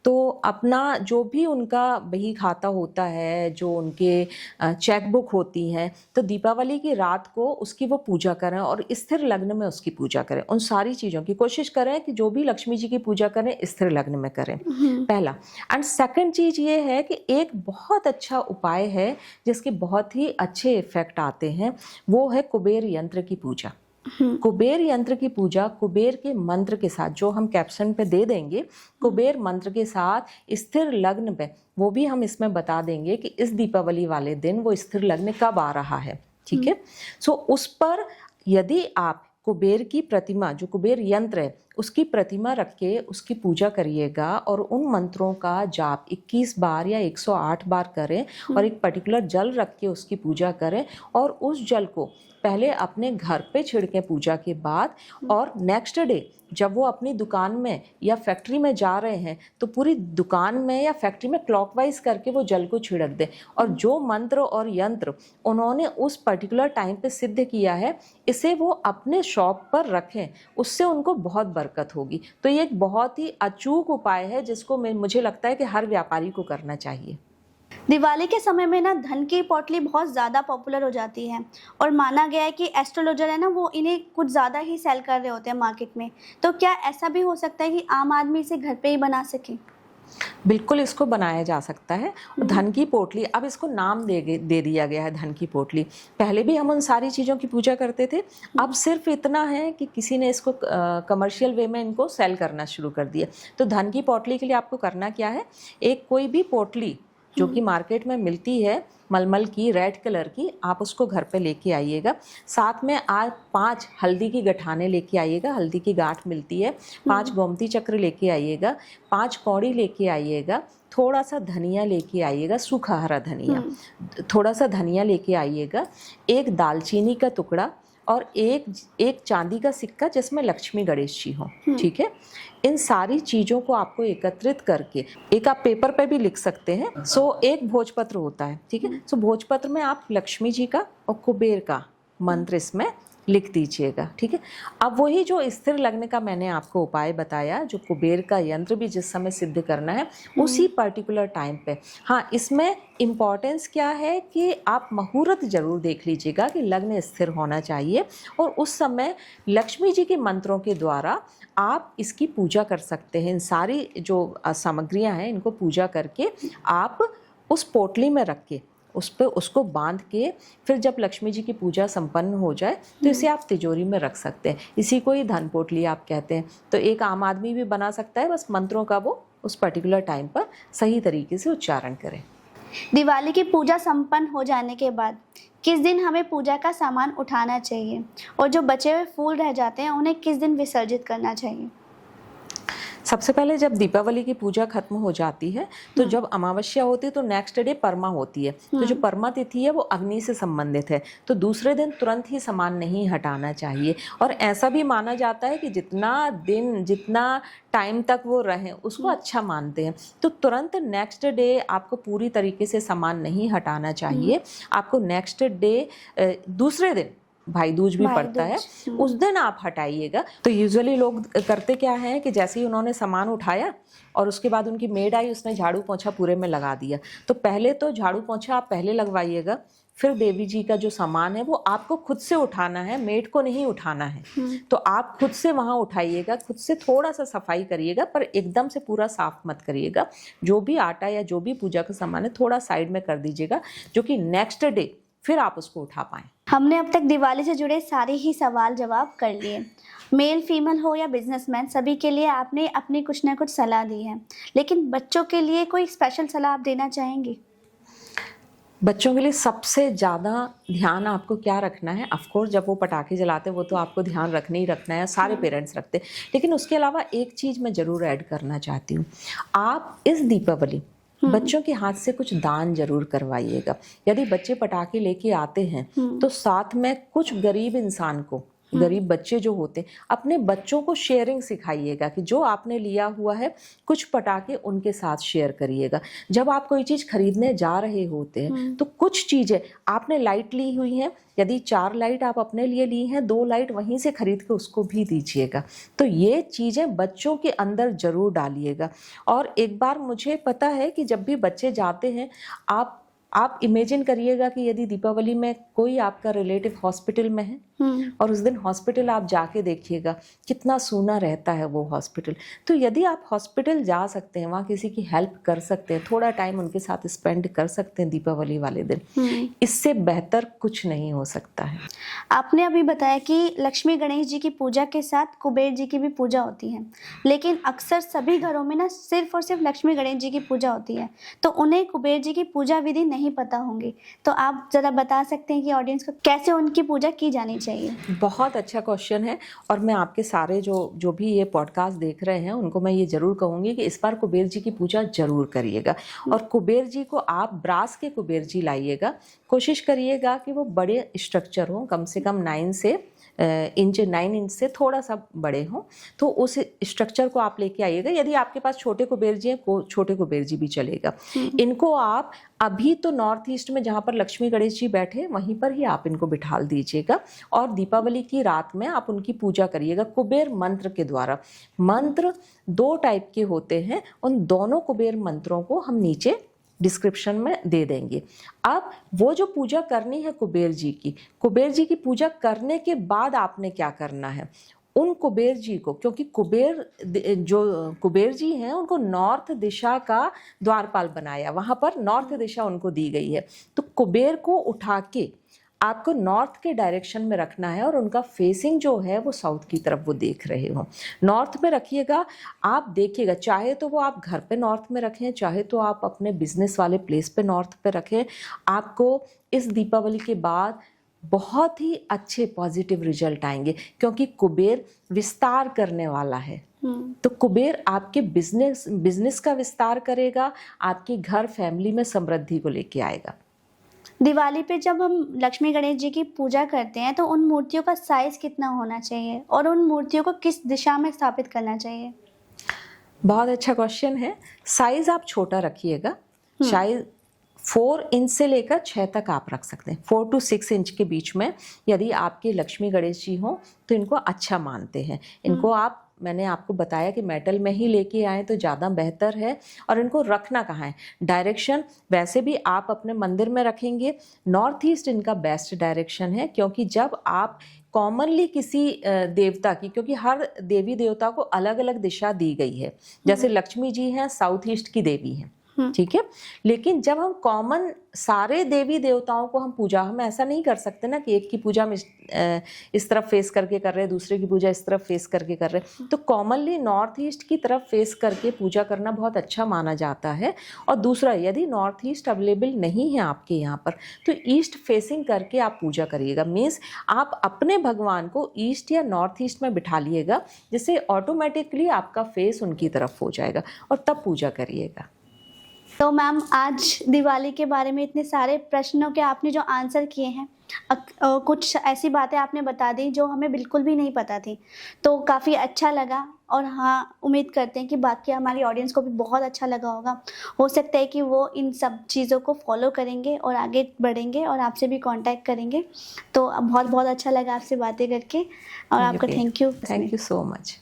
तो अपना जो भी उनका बही खाता होता है, जो उनके चेक बुक होती हैं, तो दीपावली की रात को उसकी वो पूजा करें और स्थिर लग्न में उसकी पूजा करें। उन सारी चीज़ों की कोशिश करें कि जो भी लक्ष्मी जी की पूजा करें स्थिर लग्न में करें, पहला। एंड सेकंड चीज़ ये है कि एक बहुत अच्छा उपाय है जिसके बहुत ही अच्छे इफेक्ट आते हैं, वो है कुबेर यंत्र की पूजा। कुबेर यंत्र की पूजा कुबेर के मंत्र के साथ, जो हम कैप्शन पे दे देंगे, कुबेर मंत्र के साथ स्थिर लग्न पे, वो भी हम इसमें बता देंगे कि इस दीपावली वाले दिन वो स्थिर लग्न कब आ रहा है। ठीक है, सो उस पर यदि आप कुबेर की प्रतिमा, जो कुबेर यंत्र है, उसकी प्रतिमा रख के उसकी पूजा करिएगा और उन मंत्रों का जाप 21 बार या 108 बार करें और एक पर्टिकुलर जल रख के उसकी पूजा करें और उस जल को पहले अपने घर पे छिड़कें पूजा के बाद, और नेक्स्ट डे जब वो अपनी दुकान में या फैक्ट्री में जा रहे हैं तो पूरी दुकान में या फैक्ट्री में क्लॉकवाइज करके वो जल को छिड़क दें। और जो मंत्र और यंत्र उन्होंने उस पर्टिकुलर टाइम पे सिद्ध किया है, इसे वो अपने शॉप पर रखें, उससे उनको बहुत बरकत होगी। तो ये एक बहुत ही अचूक उपाय है जिसको मुझे लगता है कि हर व्यापारी को करना चाहिए। दिवाली के समय में ना धन की पोटली बहुत ज़्यादा पॉपुलर हो जाती है और माना गया है कि एस्ट्रोलॉजर है ना, वो इन्हें कुछ ज़्यादा ही सेल कर रहे होते हैं मार्केट में। तो क्या ऐसा भी हो सकता है कि आम आदमी इसे घर पे ही बना सके? बिल्कुल, इसको बनाया जा सकता है। धन की पोटली, अब इसको नाम दे दिया गया है धन की पोटली। पहले भी हम उन सारी चीज़ों की पूजा करते थे, अब सिर्फ इतना है कि किसी ने इसको कमर्शियल वे में इनको सेल करना शुरू कर दिया। तो धन की पोटली के लिए आपको करना क्या है, एक कोई भी पोटली जो कि मार्केट में मिलती है मलमल की, रेड कलर की, आप उसको घर पे लेके आइएगा। साथ में आप 5 हल्दी की गठाने लेके आइएगा, हल्दी की गांठ मिलती है। 5 गोमती चक्र लेके आइएगा, 5 कौड़ी लेके आइएगा, थोड़ा सा धनिया लेके आइएगा, सूखा हरा धनिया, थोड़ा सा धनिया लेके आइएगा, एक दालचीनी का टुकड़ा और एक चांदी का सिक्का जिसमें लक्ष्मी गणेश जी हों। ठीक है, इन सारी चीज़ों को आपको एकत्रित करके, एक आप पेपर पे भी लिख सकते हैं। एक भोजपत्र होता है, ठीक है। भोजपत्र में आप लक्ष्मी जी का और कुबेर का मंत्र इसमें लिख दीजिएगा। ठीक है, अब वही जो स्थिर लगने का मैंने आपको उपाय बताया, जो कुबेर का यंत्र भी जिस समय सिद्ध करना है उसी पर्टिकुलर टाइम पे। हाँ, इसमें इम्पॉर्टेंस क्या है कि आप मुहूर्त जरूर देख लीजिएगा कि लग्न स्थिर होना चाहिए, और उस समय लक्ष्मी जी के मंत्रों के द्वारा आप इसकी पूजा कर सकते हैं। इन सारी जो सामग्रियां हैं इनको पूजा करके आप उस पोटली में रख के उस पर उसको बांध के, फिर जब लक्ष्मी जी की पूजा संपन्न हो जाए तो इसे आप तिजोरी में रख सकते हैं। इसी को ही धन पोटली आप कहते हैं। तो एक आम आदमी भी बना सकता है, बस मंत्रों का वो उस पर्टिकुलर टाइम पर सही तरीके से उच्चारण करें। दिवाली की पूजा संपन्न हो जाने के बाद किस दिन हमें पूजा का सामान उठाना चाहिए, और जो बचे हुए फूल रह जाते हैं उन्हें किस दिन विसर्जित करना चाहिए? सबसे पहले जब दीपावली की पूजा खत्म हो जाती है तो जब अमावस्या होती है तो नेक्स्ट डे परमा होती है। तो जो परमा तिथि है वो अग्नि से संबंधित है, तो दूसरे दिन तुरंत ही सामान नहीं हटाना चाहिए। और ऐसा भी माना जाता है कि जितना टाइम तक वो रहे उसको अच्छा मानते हैं। तो तुरंत नेक्स्ट डे आपको पूरी तरीके से सामान नहीं हटाना चाहिए। आपको नेक्स्ट डे दूसरे दिन भाई दूज भी पड़ता है, उस दिन आप हटाइएगा। तो यूजुअली लोग करते क्या है कि जैसे ही उन्होंने सामान उठाया और उसके बाद उनकी मेड आई, उसने झाड़ू पोंछा पूरे में लगा दिया। तो पहले तो झाड़ू पोंछा आप पहले लगवाइएगा, फिर देवी जी का जो सामान है वो आपको खुद से उठाना है, मेड को नहीं उठाना है। तो आप खुद से वहाँ उठाइएगा, खुद से थोड़ा सा सफाई करिएगा, पर एकदम से पूरा साफ मत करिएगा। जो भी आटा या जो भी पूजा का सामान है थोड़ा साइड में कर दीजिएगा, जो कि नेक्स्ट डे फिर आप उसको उठा पाएं। हमने अब तक दिवाली से जुड़े सारे ही सवाल जवाब कर लिए। मेल फीमेल हो या बिजनेसमैन, सभी के लिए आपने अपनी कुछ ना कुछ सलाह दी है, लेकिन बच्चों के लिए कोई स्पेशल सलाह आप देना चाहेंगे? बच्चों के लिए सबसे ज़्यादा ध्यान आपको क्या रखना है, ऑफकोर्स जब वो पटाखे जलाते हैं वो तो आपको ध्यान रखना ही रखना है, सारे पेरेंट्स रखते हैं। लेकिन उसके अलावा एक चीज़ मैं ज़रूर ऐड करना चाहती हूँ, आप इस दीपावली बच्चों के हाथ से कुछ दान जरूर करवाइएगा। यदि बच्चे पटाखे लेके आते हैं तो साथ में कुछ गरीब इंसान को, गरीब बच्चे जो होते हैं, अपने बच्चों को शेयरिंग सिखाइएगा कि जो आपने लिया हुआ है कुछ पटाखे उनके साथ शेयर करिएगा। जब आप कोई चीज़ खरीदने जा रहे होते हैं तो कुछ चीज़ें आपने लाइट ली हुई हैं, यदि 4 लाइट आप अपने लिए ली हैं, 2 लाइट वहीं से खरीद के उसको भी दीजिएगा। तो ये चीज़ें बच्चों के अंदर ज़रूर डालिएगा। और एक बार मुझे पता है कि जब भी बच्चे जाते हैं, आप इमेजिन करिएगा कि यदि दीपावली में कोई आपका रिलेटिव हॉस्पिटल में है और उस दिन हॉस्पिटल आप जाके देखिएगा कितना सूना रहता है वो हॉस्पिटल। तो यदि आप हॉस्पिटल जा सकते हैं, वहाँ किसी की हेल्प कर सकते हैं, थोड़ा टाइम उनके साथ स्पेंड कर सकते हैं दीपावली वाले दिन, इससे बेहतर कुछ नहीं हो सकता है। आपने अभी बताया कि लक्ष्मी गणेश जी की पूजा के साथ कुबेर जी की भी पूजा होती है, लेकिन अक्सर सभी घरों में ना सिर्फ और सिर्फ लक्ष्मी गणेश जी की पूजा होती है, तो उन्हें कुबेर जी की पूजा विधि नहीं पता होंगी। तो आप ज़रा बता सकते हैं कि ऑडियंस को कैसे उनकी पूजा की जानी चाहिए? चाहिए? बहुत अच्छा क्वेश्चन है और मैं आपके सारे जो भी ये पॉडकास्ट देख रहे हैं उनको मैं ये ज़रूर कहूँगी कि इस बार कुबेर जी की पूजा ज़रूर करिएगा। और कुबेर जी को आप ब्रास के कुबेर जी लाइएगा। कोशिश करिएगा कि वो बड़े स्ट्रक्चर हों, कम से कम 9 इंच से थोड़ा सा बड़े हों, तो उस स्ट्रक्चर को आप लेके आइएगा। यदि आपके पास छोटे कुबेर जी हैं, छोटे कुबेर जी भी चलेगा। इनको आप अभी तो नॉर्थ ईस्ट में जहाँ पर लक्ष्मी गणेश जी बैठे वहीं पर ही आप इनको बिठा दीजिएगा और दीपावली की रात में आप उनकी पूजा करिएगा कुबेर मंत्र के द्वारा। मंत्र 2 टाइप के होते हैं, उन दोनों कुबेर मंत्रों को हम नीचे डिस्क्रिप्शन में दे देंगे। अब वो जो पूजा करनी है कुबेर जी की पूजा करने के बाद आपने क्या करना है, उन कुबेर जी को, क्योंकि कुबेर जी हैं उनको नॉर्थ दिशा का द्वारपाल बनाया, वहाँ पर नॉर्थ दिशा उनको दी गई है। तो कुबेर को उठा के आपको नॉर्थ के डायरेक्शन में रखना है और उनका फेसिंग जो है वो साउथ की तरफ वो देख रहे हो। नॉर्थ में रखिएगा, आप देखिएगा, चाहे तो वो आप घर पे नॉर्थ में रखें, चाहे तो आप अपने बिजनेस वाले प्लेस पे नॉर्थ पे रखें। आपको इस दीपावली के बाद बहुत ही अच्छे पॉजिटिव रिजल्ट आएंगे, क्योंकि कुबेर विस्तार करने वाला है। तो कुबेर आपके बिजनेस का विस्तार करेगा, आपके घर फैमिली में समृद्धि को लेके आएगा। दिवाली पे जब हम लक्ष्मी गणेश जी की पूजा करते हैं तो उन मूर्तियों का साइज कितना होना चाहिए और उन मूर्तियों को किस दिशा में स्थापित करना चाहिए? बहुत अच्छा क्वेश्चन है। साइज आप छोटा रखिएगा, शायद 4 इंच से लेकर 6 तक आप रख सकते हैं। 4 to 6 इंच के बीच में यदि आपके लक्ष्मी गणेश जी हों तो इनको अच्छा मानते हैं। इनको मैंने आपको बताया कि मेटल में ही लेके आए तो ज़्यादा बेहतर है। और इनको रखना कहाँ है, डायरेक्शन वैसे भी आप अपने मंदिर में रखेंगे। नॉर्थ ईस्ट इनका बेस्ट डायरेक्शन है, क्योंकि जब आप कॉमनली किसी देवता की, क्योंकि हर देवी देवता को अलग अलग दिशा दी गई है, जैसे लक्ष्मी जी हैं साउथ ईस्ट की देवी हैं, ठीक है। लेकिन जब हम कॉमन सारे देवी देवताओं को हम ऐसा नहीं कर सकते ना कि एक की पूजा में इस तरफ फेस करके कर रहे हैं, दूसरे की पूजा इस तरफ फेस करके कर रहे हैं। तो कॉमनली नॉर्थ ईस्ट की तरफ फेस करके पूजा करना बहुत अच्छा माना जाता है। और दूसरा, यदि नॉर्थ ईस्ट अवेलेबल नहीं है आपके यहाँ पर तो ईस्ट फेसिंग करके आप पूजा करिएगा। मीन्स आप अपने भगवान को ईस्ट या नॉर्थ ईस्ट में बिठा लिएगा, जिससे ऑटोमेटिकली आपका फेस उनकी तरफ हो जाएगा और तब पूजा करिएगा। तो मैम, आज दिवाली के बारे में इतने सारे प्रश्नों के आपने जो आंसर किए हैं, कुछ ऐसी बातें आपने बता दी जो हमें बिल्कुल भी नहीं पता थी, तो काफ़ी अच्छा लगा। और हाँ, उम्मीद करते हैं कि बाकी हमारी ऑडियंस को भी बहुत अच्छा लगा होगा। हो सकता है कि वो इन सब चीज़ों को फॉलो करेंगे और आगे बढ़ेंगे और आपसे भी कांटेक्ट करेंगे। तो बहुत बहुत अच्छा लगा आपसे बातें करके और आपका थैंक यू सो मच।